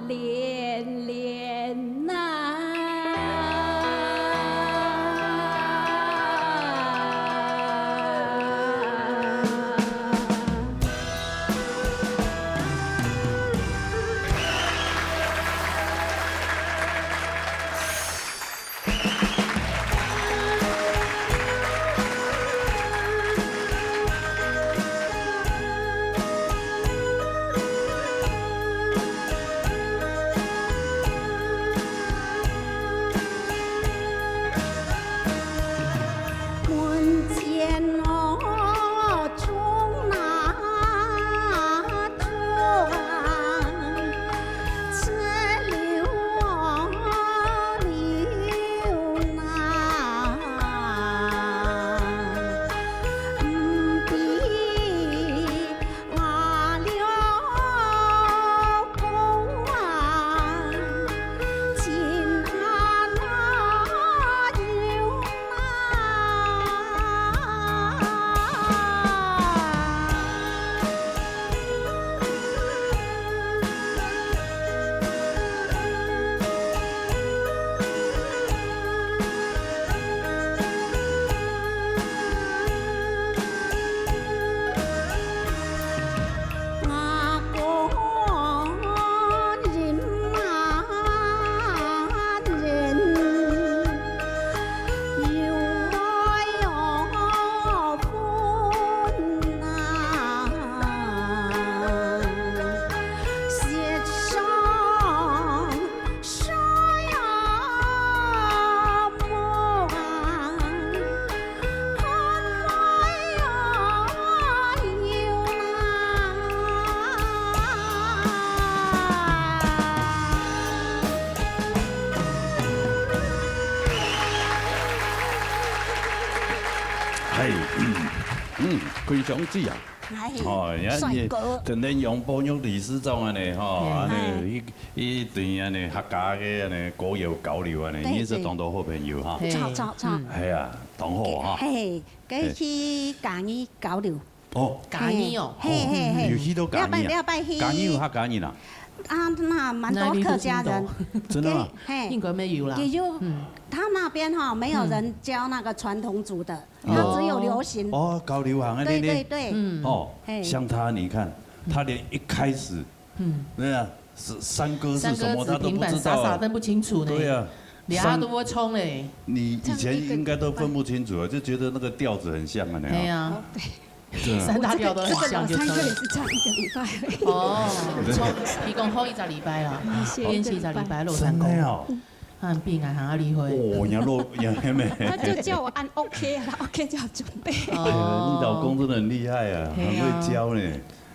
连连呐。门前哦，种那种，车流流那，比阿了公啊，亲啊那有。阿公人马人，有爱有分呐，写上啥呀么啊，看来呀有非常之啊！哦，帅哥就恁杨宝玉理事长安尼吼，安尼一段安尼客家嘅安尼古谣交流安尼，你是当到好朋友哈。错。系啊，同好哈。嘿，跟去家语交流。哦，家语哦，嘿，有许多家语啊。家语有客家人啊。啊，那蛮多客家人。真的吗？嘿，应该没有啦。也就他那边哈没有人教那个传统组的，他只有流行。哦，搞流行啊，对，哦，像他，你看，他连一开始，对啊，山歌是什么他都不知道，傻分不清楚呢。对啊，俩都会冲嘞。你以前应该都分不清楚啊，就觉得那个调子很像啊，那样。对呀。三大调都很像，就唱歌也是唱1个礼拜而已。哦，一共好1个礼拜啦，练习1个礼拜落3真的哦。按病啊，还要离婚。哦，人老人咩？他就叫我按 OK 啊 ，OK 就要准备。你老公真的很厉害啊，很会教呢，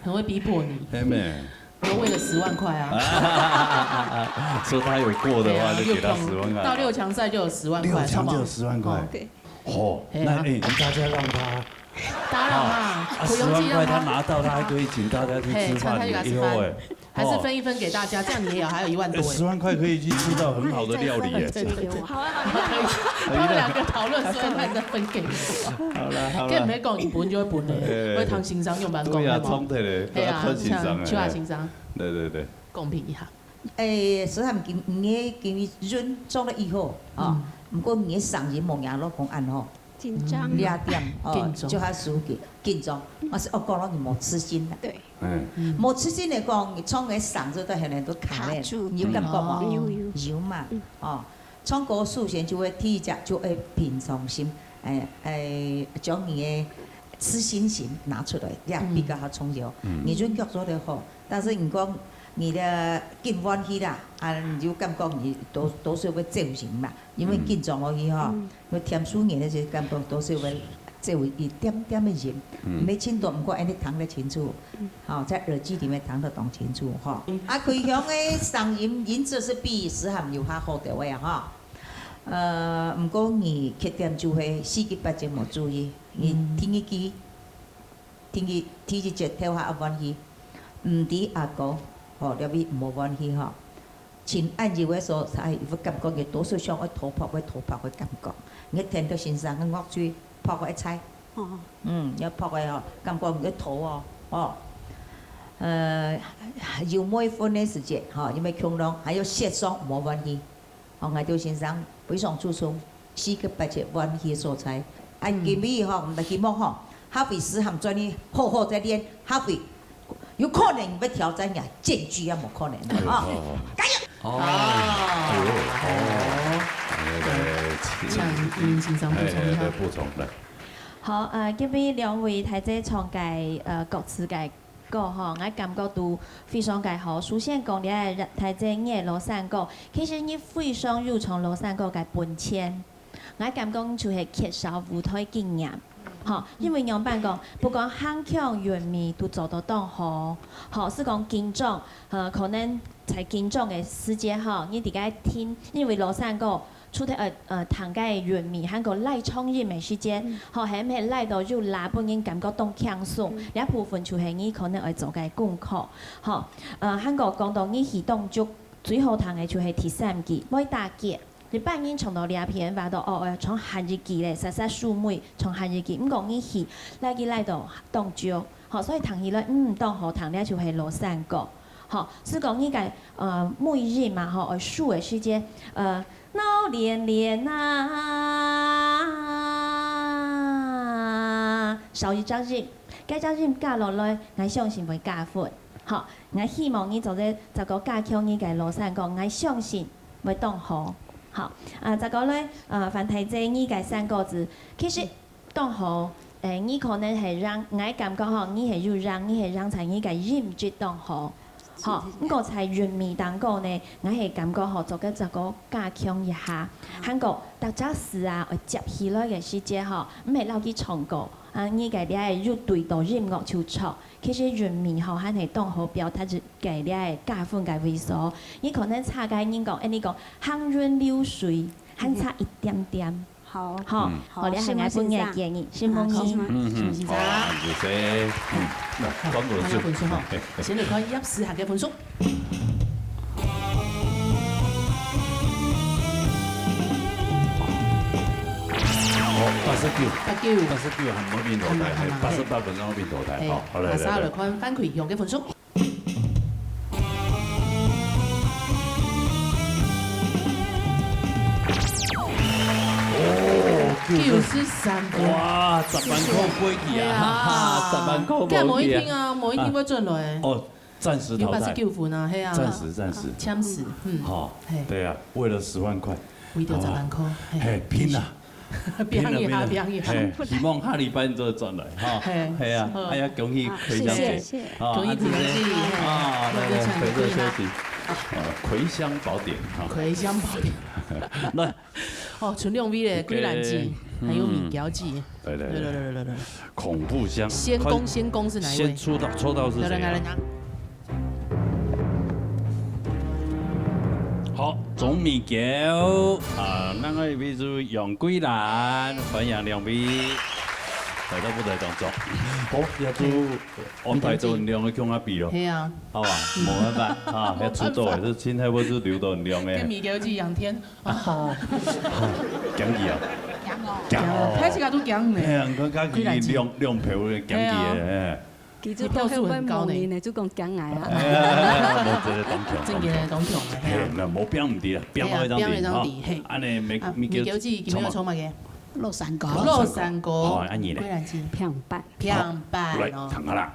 很会逼迫你。嘿咩？都为了10万块啊！说他有过的话，就给他10万块。到6强赛就有10万块， 6强就有10万块。哦，那大家让他。打扰嘛，10万块他拿到，他还可以请大家去吃饭，以后哎，还是分一分给大家，这样你也有还有1万多。10万块可以去吃到很好的料理耶。好啊，可以。他们2个讨论10万块再分给你。好了，跟没讲，一本就会分的，会谈情商用蛮讲的嘛。对啊，冲突嘞，对啊，像秋雅情商。对。公平一下。实在今年润做了以后啊，毋过伊送人问杨老公按吼，紧张， 2点哦，就较输给紧张。我是讲了你冇痴心啦。对。冇痴心嚟讲，你创个嗓子都很难都卡咧，你有感觉吗？有嘛，哦，唱歌首先就会体质就会平常心，将你的痴心型拿出来，也比较好重要。你人格做得好，但是你讲你的紧欢喜啦，你就感觉你都是会走形嘛，因为紧张落去吼，我添数年那些感觉都是会。这有一点点的音，没清楚，不过安尼弹得清楚，好，在耳机里面弹得懂清楚哈。啊，开腔的嗓音音质是比思涵有较好的位啊哈。不过你缺点就会4级8级冇注意，你听一句，听一节跳下弯去，唔知阿哥，哦，了比冇弯去哈。前按住嘅所在，會感覺嘅多數上去突破嘅感覺，你聽到先生嘅樂句。拍過一猜，有拍過哦，感覺唔嘅肚哦，有每分的時間哈，因為強浪還有舌爽冇關係，我嗌到先生非常注重4個8節關係所在，按今日哈，唔係希望哈，哈會思涵專業好好在練，哈會有可能要挑戰呀，證據也冇可能啊，加油！像音欣賞補充一下。補充來。好，今日兩位睇者唱嘅歌詞嘅歌吼，我感覺都非常嘅好。首先講你係睇者嘅羅山歌，其實你非常入從羅山歌嘅本錢，我感覺就係缺少舞台經驗。好，因為樣板講，不管喊腔韻味都做得當好，好是講緊張，可能在緊張嘅時節吼，你哋該聽，因為羅山歌。出的彈嘅韻味，喺個拉唱音嘅時間，學係唔係拉到就拉本人感覺當輕鬆，一部分就係你可能會做嘅功課。嗬，喺個講到你移動足最好彈嘅就係第3季，每大節你扮演從到兩片話到從韓日記咧，實實數妹從韓日記，唔講你移拉佢拉到當足，嗬，所以彈起來當好彈咧就係羅山歌，嗬，是講呢個每日嘛，嗬，數嘅時間鬧連連啊，少一張音，該張音加落來，我相信會加分。好，我希望你做這個加強呢個羅山歌，我相信會當好。好，這個咧，繁體字呢個3個字，其實當好，你可能係讓我感覺嗬，你係要讓成呢個音質當好。好，咁個在韻味當中呢，我係感覺學做嘅一個加強一下。韓國大家時啊，接起來嘅時節嗬，唔係留去唱歌，呢個你係要對到音樂去唱。其實韻味嗬，係當好表達嘅你係加分嘅位數。你可能差嘅你講，你講行雲流水，還差一點點。好，好，我哋係愛本嘅建議，先夢你。先生，謝謝。講到先，分數嗬，先嚟看入試下嘅分數。89係唔好變淘汰，係88分鐘變淘汰。好嚟。下嚟看反饋用嘅分數。93分。哇，10萬塊飛起啊！10萬塊飛起啊！今日冇一聽啊，冇一聽過進來。哦，暫時淘汰。89分啊，係啊。暫時。簽時，好，對啊，為了10萬塊。為咗10萬塊。係拼啊！拼一下。希望下禮拜再轉來哈。係啊，哎呀，恭喜葵香姐，恭喜葵香姐，葵香姐，葵香寶典哈。葵香寶典。來，純兩味的桂蘭雞，還有米餃雞。對。恐怖香。先攻是哪一位？先抽到是誰？好，總米餃那個位是楊桂蘭，歡迎兩位來到舞台當中。好，要做安排做兩個腔啊比咯。係啊。好啊，冇辦法啊，要出作嘅，這現在我是流到量嘅。跟米餃雞楊天。講gì啊？睇自家都講嘅。係啊，佢家己量票嘅講嘢。其实都向阮某年的主讲讲来啊。无这个东强，正经的东强的，嘿，那无变唔对啦，变开张地，嘿，安尼咪叫子叫咩错嘛嘅？落山歌，落山歌，哦，安尼咧，贵兰子，平板，平板来，哦，看下啦。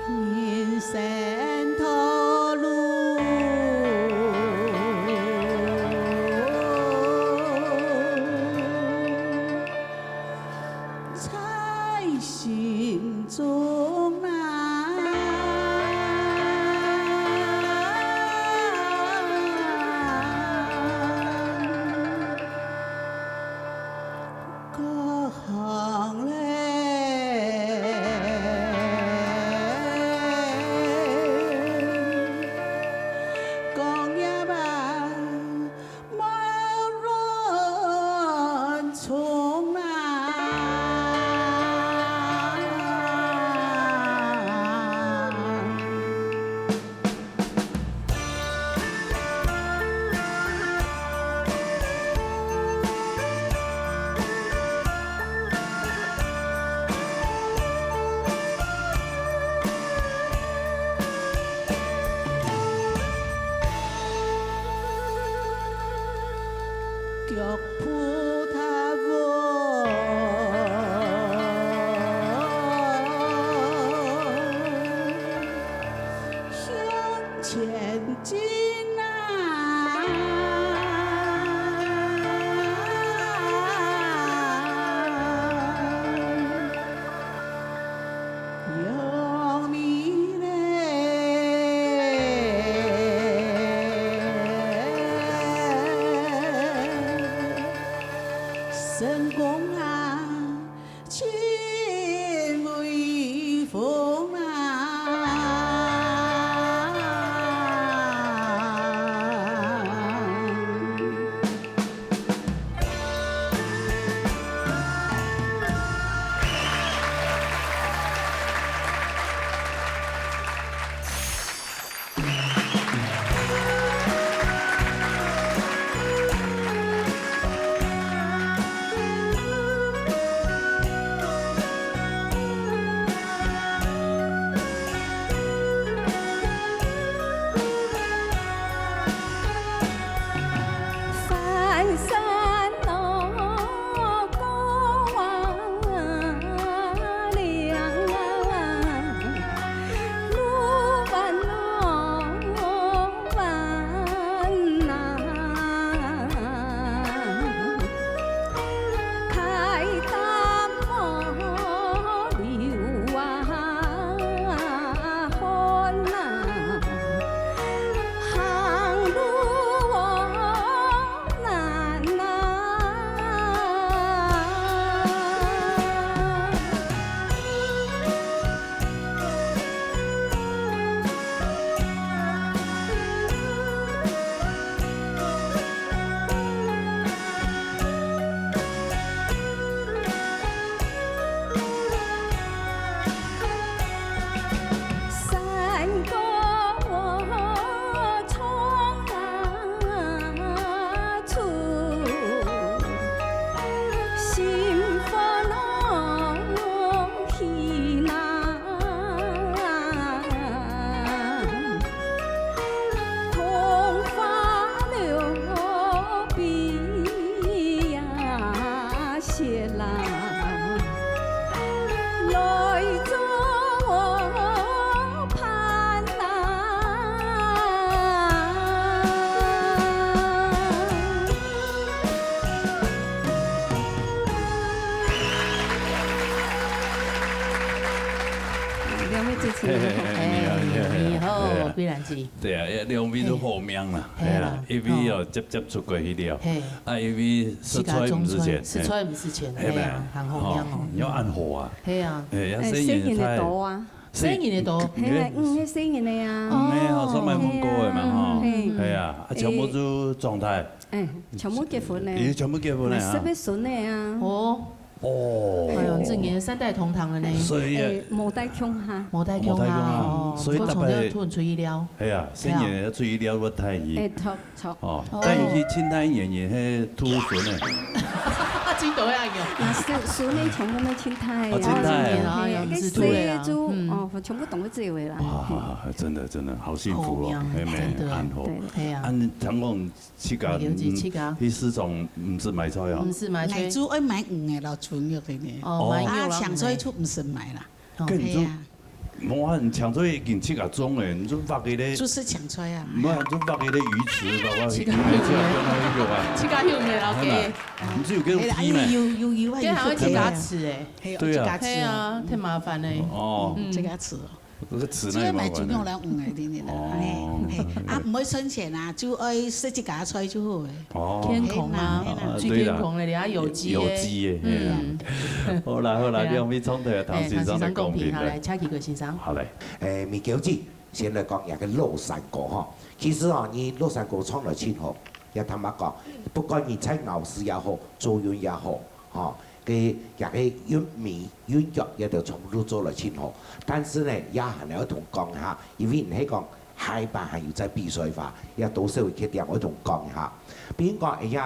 人生途路，在心中各行讲也罢，莫乱从脚步踏步，向前进有你成功啊，情微风翻山路过凉，路弯路弯呐，开淡薄流汗呐，行路难山歌我冲出，心烦恼喜难，痛发流鼻呀血啦。来做我盼两位主持人，你好，贵兰子，对啊，两位都好命啦，系啦，一位哦接出过去了，啊一位失揣唔是钱，失揣唔是钱，系咪？很好命哦，要按好啊，系啊，要适应得多啊， 4年的多。係啊，5係4年的啊。哦，所以咪咁高嘅嘛吼。係啊，全部都狀態。全部結婚咧。全部結婚咧啊。特別順利啊。哦，哎呦，這年3代同堂了呢。所以冇帶窮哈。冇帶窮哈，所以特別突然出意料。係啊，4年出意料個太熱。錯。哦，但係去清泰爺爺係土筍咧。真多呀有。順利全部都清泰。哦，清泰啊，個4組哦，全部同佢做嘅啦。哇，真的好幸福哦，係咪？安好。係啊。按聽講七家，去四種唔是買菜哦。唔是買菜。來煮愛買魚嘅咯，純肉嘅呢。啊，搶菜出唔是買啦。係啊。我話搶菜已經七家種嘅，你做發嘅咧。就是搶菜啊。唔係，做發嘅咧魚池，爸爸。七家用嘅老嘅。唔知有幾多批咩？要。跟還會自家吃誒。對啊。係啊，太麻煩咧。哦。自家吃。嗰個詞呢？主要買主用嚟嘅啲啦，啊唔會省錢啊，就愛食一家菜就好嘅。哦，天空啊，最天空嘅，你啊有機嘅。好啦，你有咩衝突啊？唐先生公平，好嚟，請幾個先生。好嚟。米餃子先來講一個樂山歌哈，其實啊，你樂山歌唱得真好，也坦白講，不管你猜牛絲也好，做韻也好，哈。嘅也係韻味、韻腳，也都全部都做得真好。但是呢，也係要同講下，因為唔係講海拔係要在比賽化，也到時候決定我同講下。比如講也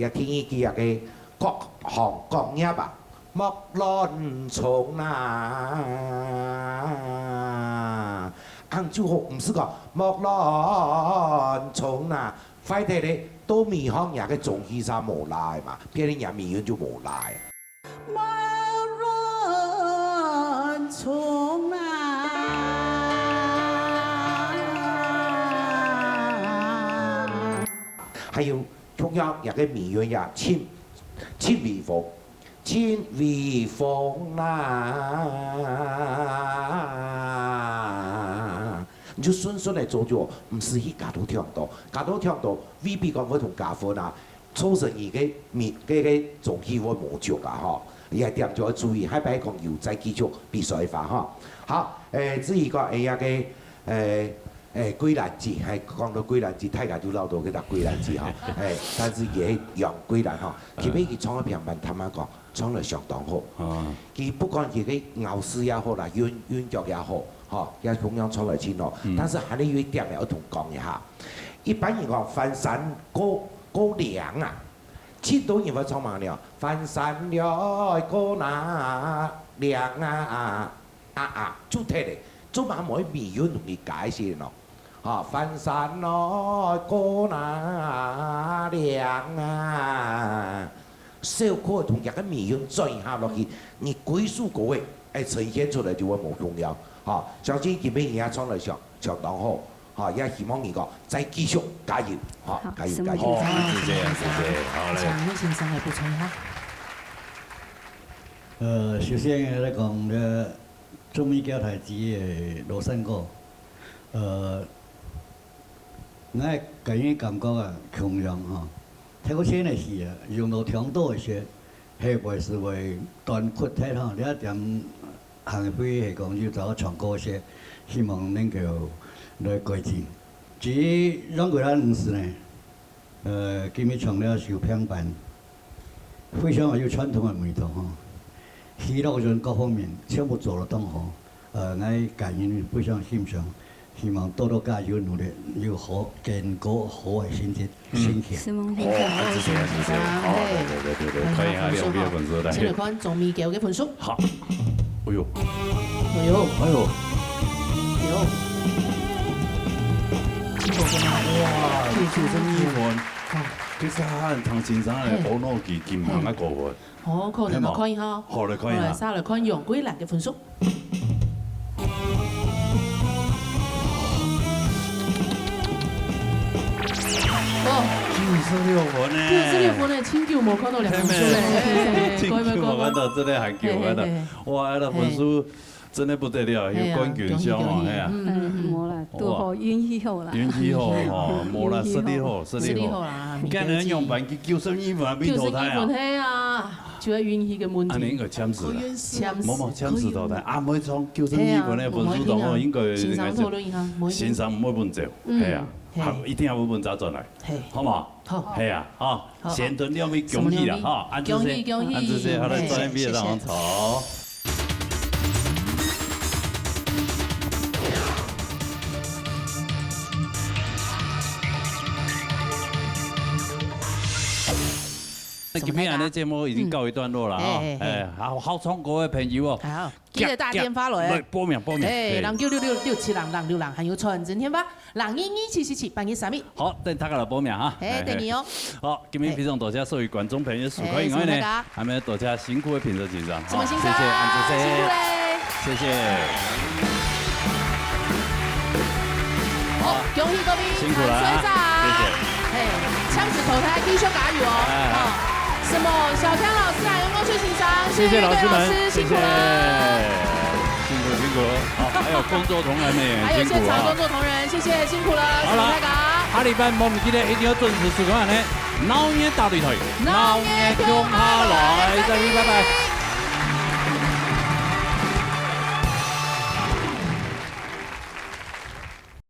聽一句嘅各行各業吧，莫論從哪，杭州話唔是講莫論從哪，快啲咧。都米行也個總體上冇來嘛，別人也米源就冇來。莫論從哪，還有同樣也個米源也千微風，千微風啦。你就順順嚟做咗，唔是去加到聽到，加到聽到未必講會同加分啊。做生意嘅總體會冇足啊，嗬，你係點就要注意，係咪講要再繼續比賽法嗬？好，至於個嘅歸蘭節，係講到歸蘭節，大家都撈到佢搭歸蘭節嗬，但是佢楊歸蘭嗬，佢俾佢唱嘅評判，坦白講，唱得相當好。佢不管佢嘅咬絲也好啦，韻腳也好。嗬，也同樣唱嚟錢咯，但是喺呢一點我同講一下。一般人講翻山過嶺啊，切到人會唱乜嘢？翻山了過那嶺啊，就睇嚟，做乜冇米語同你解釋咯？嚇，翻山了過那嶺啊，小可同一個米語轉下落去，你歸屬個位，呈現出來就會冇重要。嚇，相信佢俾人家唱得相當好，嚇，也希望你個再繼續加油，嚇，加油！謝謝，好嘞。請葉先生嚟補充一下。首先嚟講咧，中美交台子嘅羅山歌，我個人感覺啊，窮人嚇，睇過錢嘅事啊，用到聽多一些，係為是為斷闊睇嚇，你一點。行會係講要走唱歌些，希望能夠來改進。至於讓佢哋唔是呢，今日唱了小平板，非常有傳統嘅味道哈。娛樂人各方面全部做得當好，我個人非常欣賞，希望多多加油努力，要好更高好嘅成績。希望先生，好，謝謝，對，歡迎下兩位粉絲嚟。請嚟看總米給嘅分數。好。哎呦！哎呦！哎呦！幾多分啊？哇！呢條真意外，其實可能唐先生係好攞幾金行一個喎。好，可能我看一下。好嚟看一下。沙嚟看楊歸蘭嘅分數。96分呢！96分呢，千九冇看到2分數咧，千九冇看到，真係很久看到，哇！那分數真係不得了，有冠軍相哦，係啊。冇啦，都好運氣好啦。運氣好哦，冇啦，實力好，實力好。今日用辦去92分，被淘汰啊！92分係啊。就要允许个问题。啊，你应该签字啦。签字。冇签字到台，啊，每种救生员嗰啲分数同我应该先生讨论一下，先生唔好问走，系啊，一定要问走转来，好嘛？好，系啊，哦，先蹲两位恭喜啦，哈，安子先，安子先，好来专业毕业让我走。今天俺的节目已经告一段落了啊！哎，好唱歌的朋友哦，好，记得打电话来。报名。哎，人96667人6人，还有传真电话人227778132。好，等大家来报名哈。哎，等你哦。好，今天非常多谢所有观众朋友收看以外呢，还没有多谢辛苦的评审局长，什么辛苦？谢谢安子先，辛苦嘞，谢谢。好，恭喜各位辛苦了啊！谢谢。哎，枪子投胎，继续加油哦！什么小强老师还有光去欣赏，谢谢老师们，辛苦了，辛苦。好，还有工作同仁们也还有辛苦啊！现场工作同仁，谢谢辛苦了，好了，下礼拜冇唔記得一定要準時收看呢，老嘢大擂台，老嘢共下來，再見，拜拜。